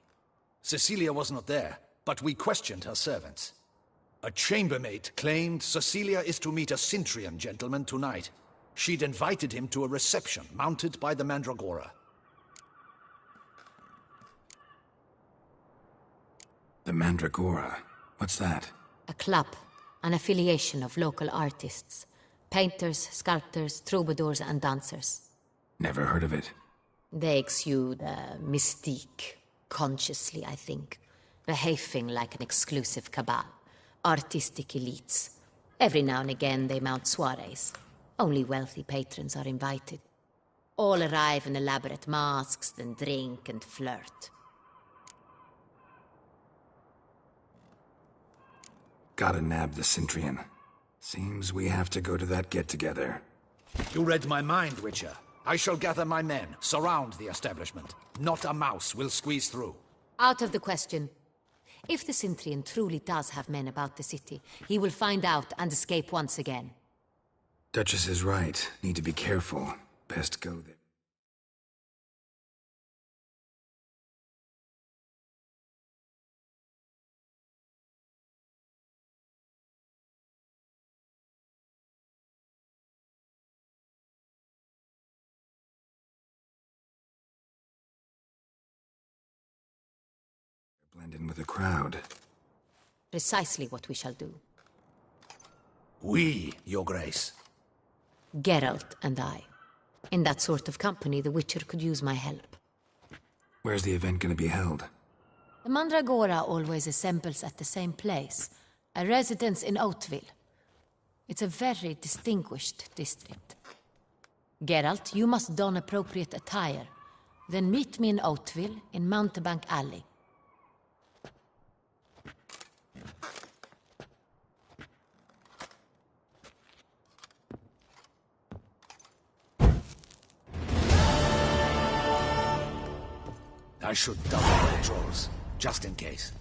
Cecilia was not there, but we questioned her servants. A chambermaid claimed Cecilia is to meet a Cintrian gentleman tonight. She'd invited him to a reception mounted by the Mandragora. The Mandragora? What's that? A club. An affiliation of local artists. Painters, sculptors, troubadours and dancers. Never heard of it. They exude mystique. Consciously, I think. Behaving like an exclusive cabal. Artistic elites. Every now and again they mount soirees. Only wealthy patrons are invited. All arrive in elaborate masks, then drink and flirt. Gotta nab the Cintrian. Seems we have to go to that get-together. You read my mind, Witcher. I shall gather my men, surround the establishment. Not a mouse will squeeze through. Out of the question. If the Cintrian truly does have men about the city, he will find out and escape once again. Duchess is right. Need to be careful. Best go there. Blend in with the crowd. Precisely what we shall do. We, Your Grace. Geralt and I. In that sort of company, the Witcher could use my help. Where's the event gonna be held? The Mandragora always assembles at the same place, a residence in Oatville. It's a very distinguished district. Geralt, you must don appropriate attire. Then meet me in Oatville, in Mountebank Alley. I should double the patrols, just in case.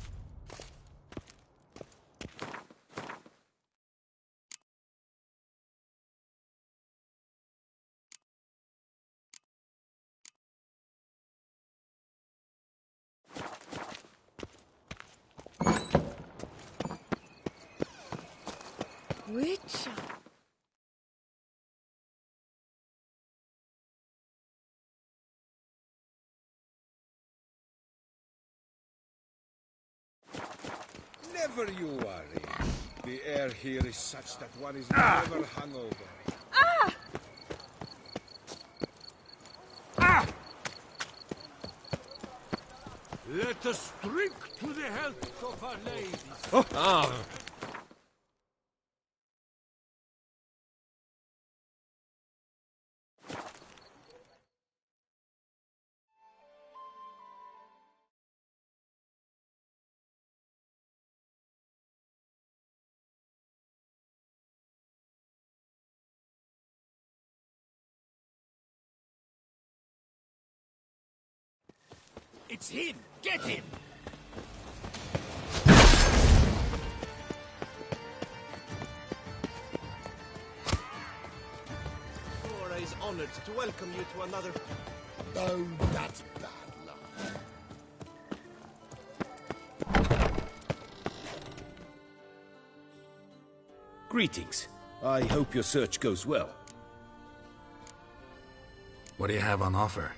Witcher. Never you worry. The air here is such that one is never hungover. Ah! Let us drink to the health of our ladies. It's him! Get him! Flora is honored to welcome you to another... Oh, that's bad luck. Greetings. I hope your search goes well. What do you have on offer?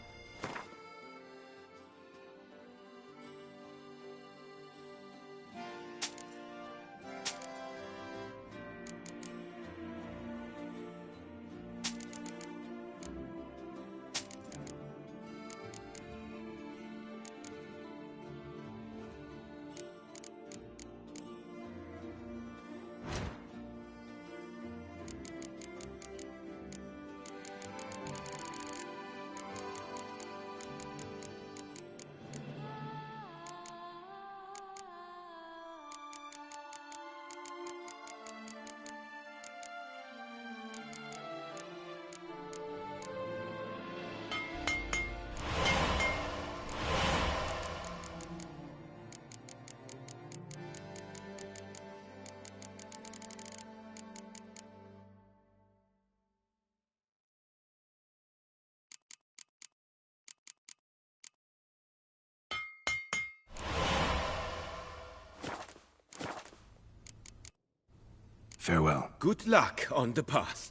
Farewell. Good luck on the path.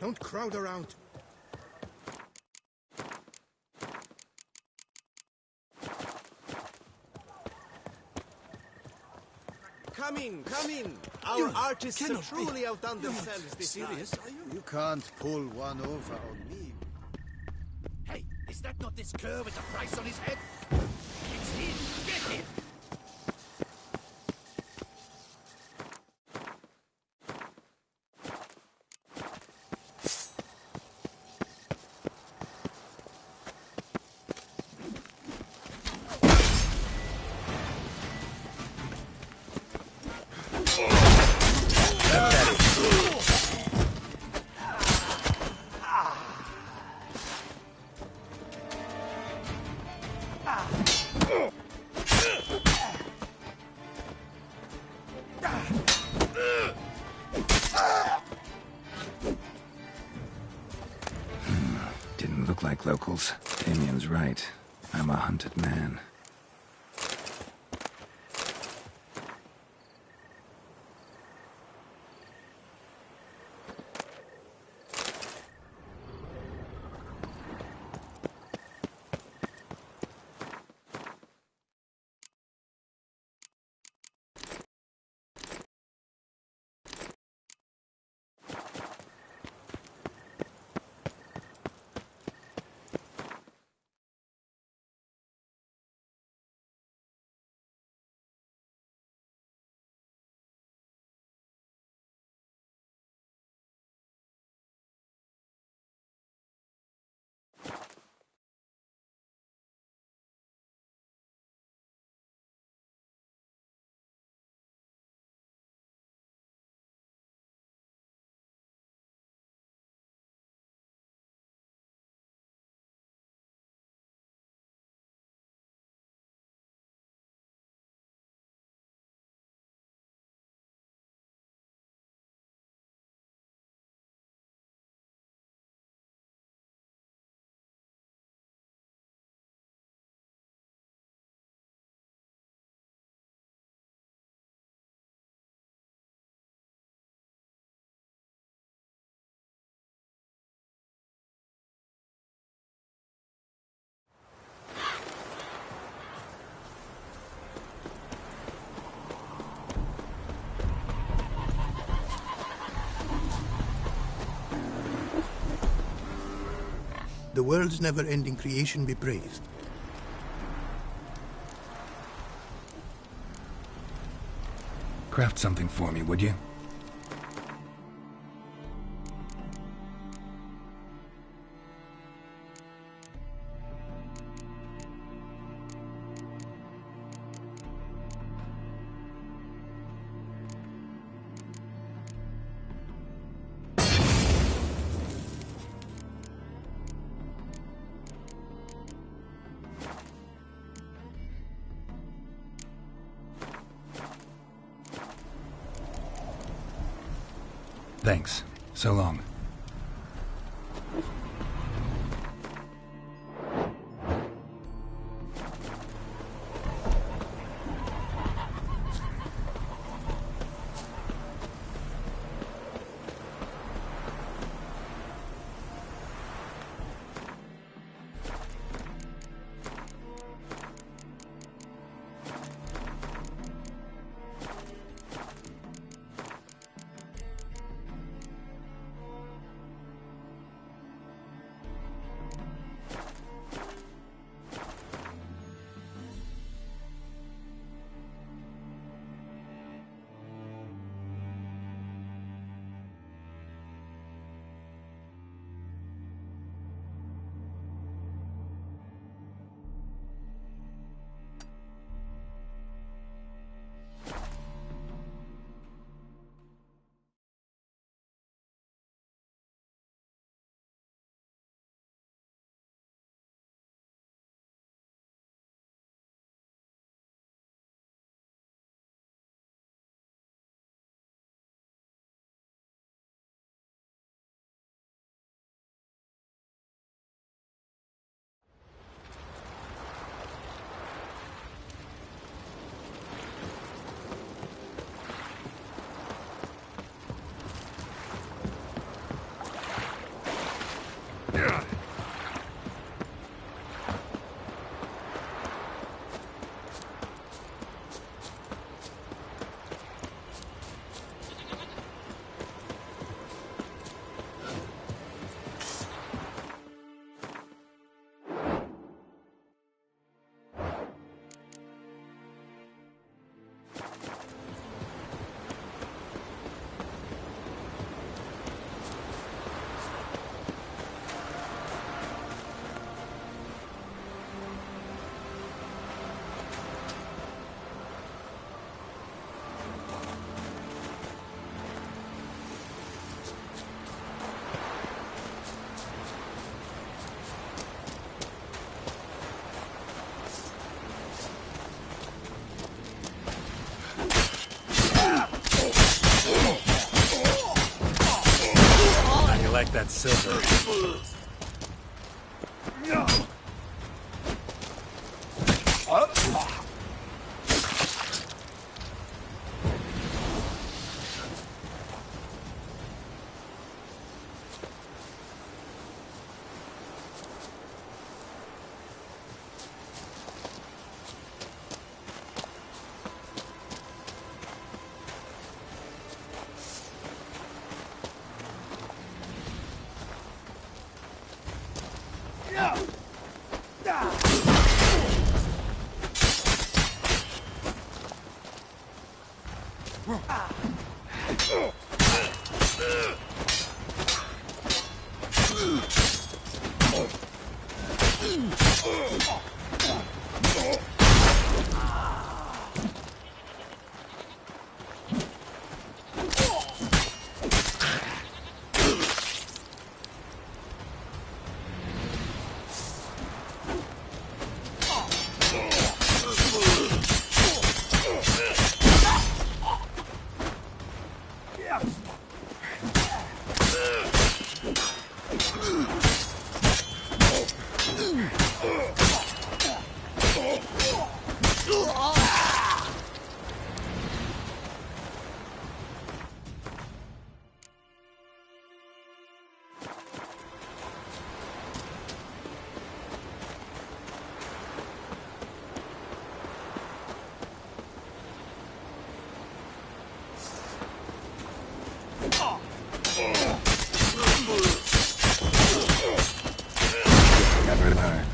Don't crowd around. Come in, come in. Our artists have truly outdone themselves this serious, time. are you? You can't pull one over on me. Hey, is that not this cur with the price on his head? It's him! Get him! Didn't look like locals. Damien's right. I'm a hunted man. The world's never-ending creation be praised. Craft something for me, would you? Thanks. So long. that silver. Never learn.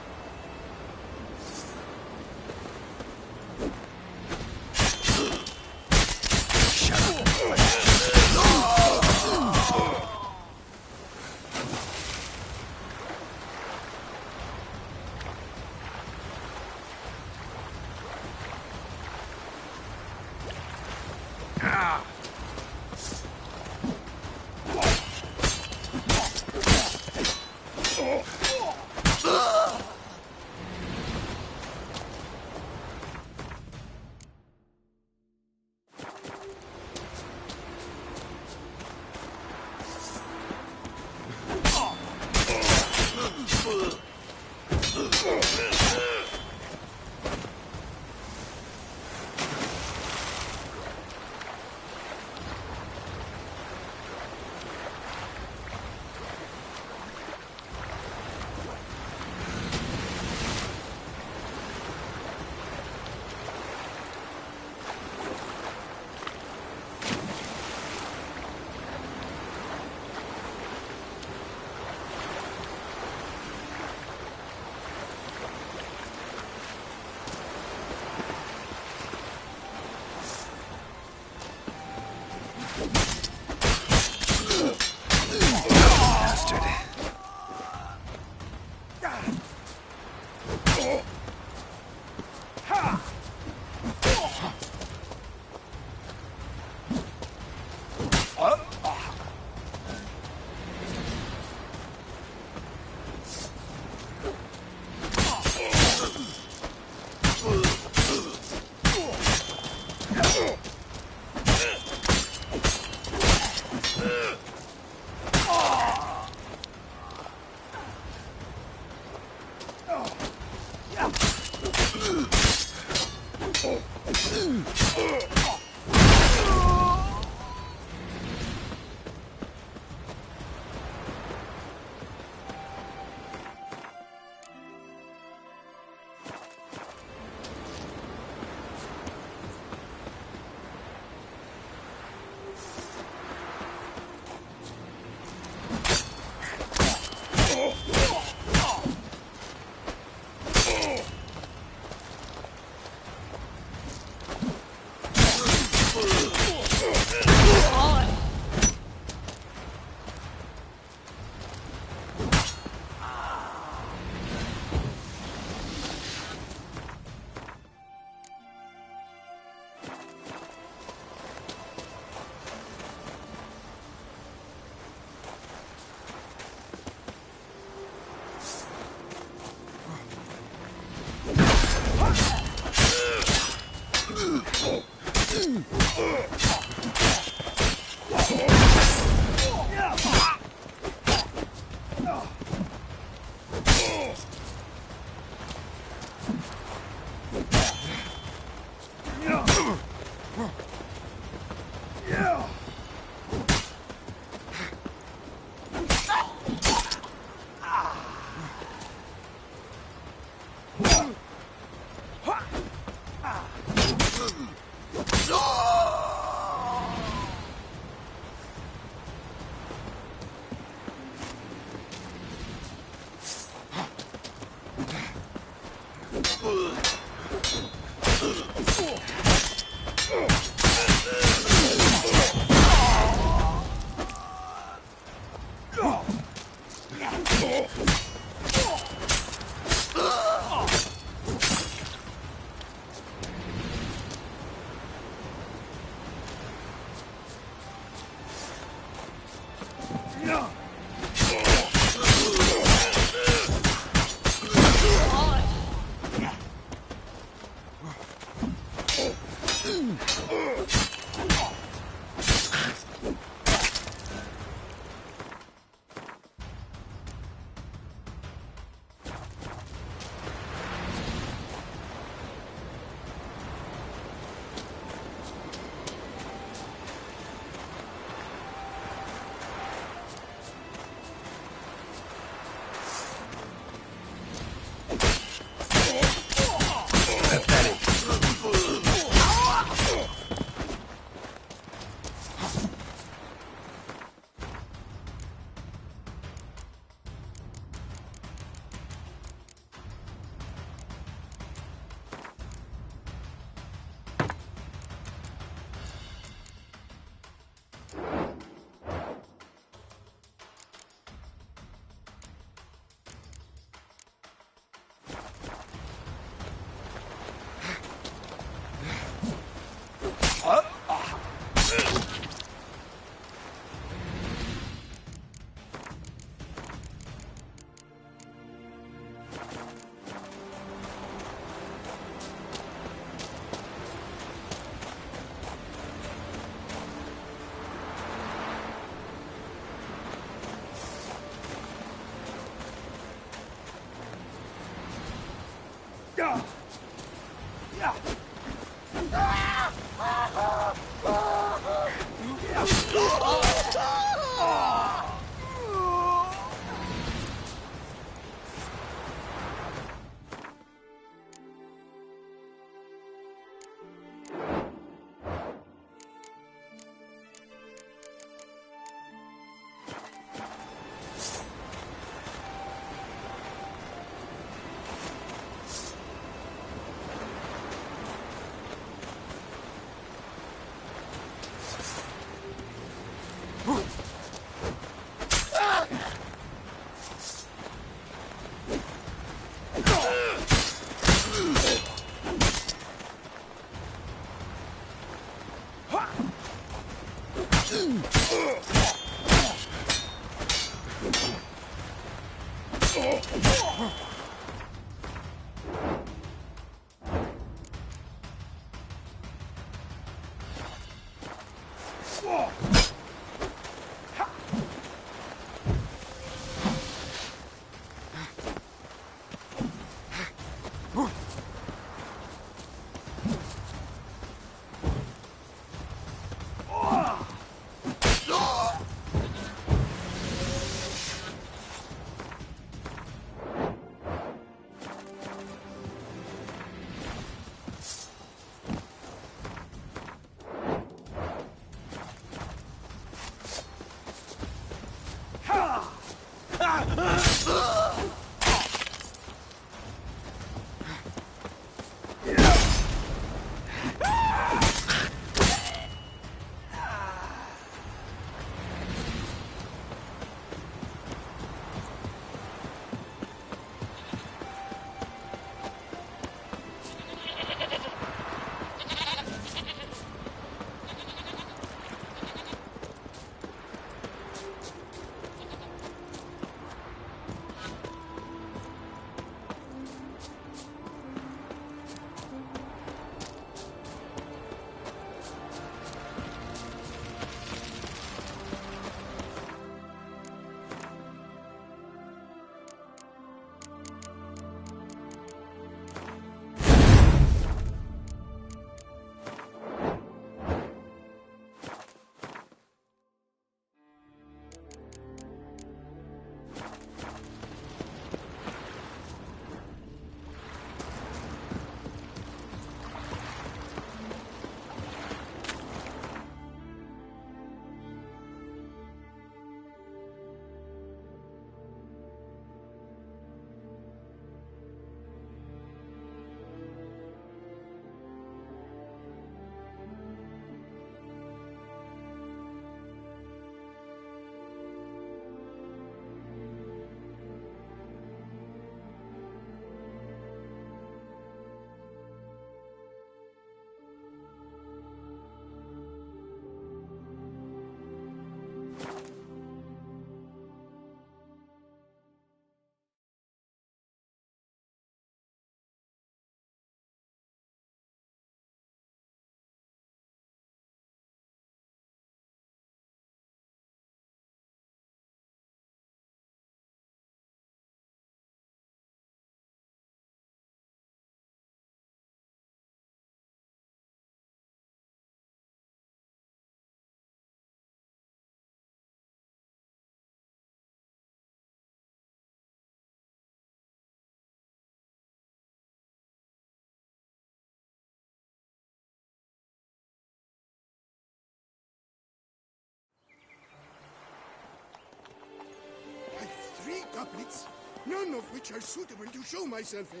none of which are suitable to show myself in.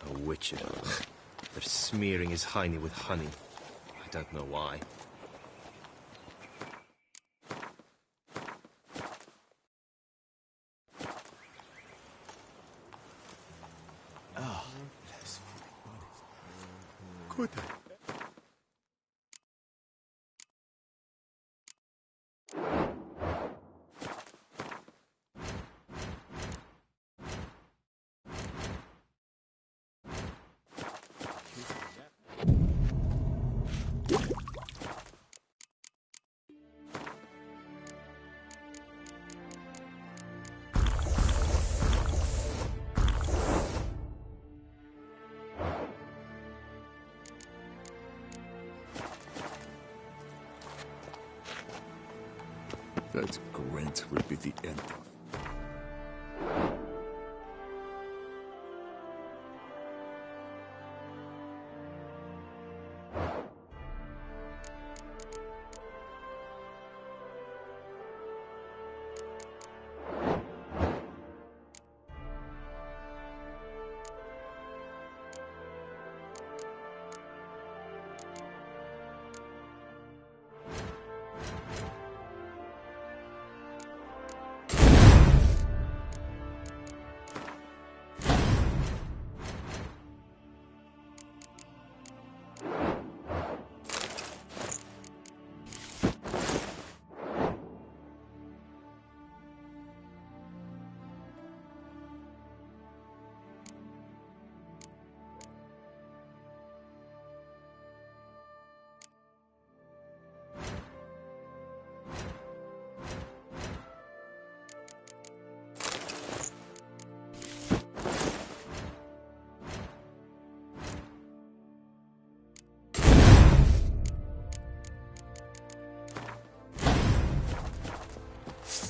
A witcher. They're smearing his hiney with honey. I don't know why. Oh, good. That Gwent will be the end of.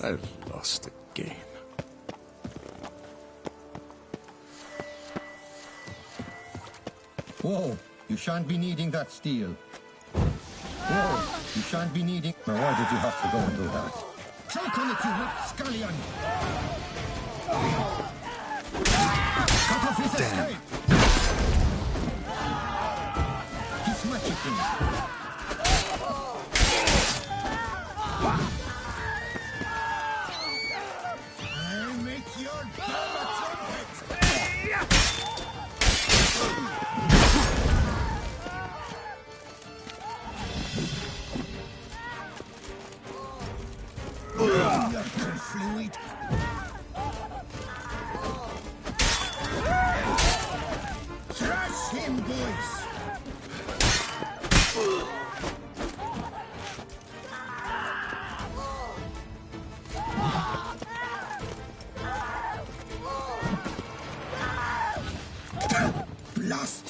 I've lost again. Whoa, you shan't be needing that steel. Whoa, you shan't be needing... Now why did you have to go and do that? Choke on it, you rapscallion! Cut off his escape! He's magicking. I'll make your dome a trumpet! Fluid. Thrash him, boys! Blast!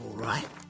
all right?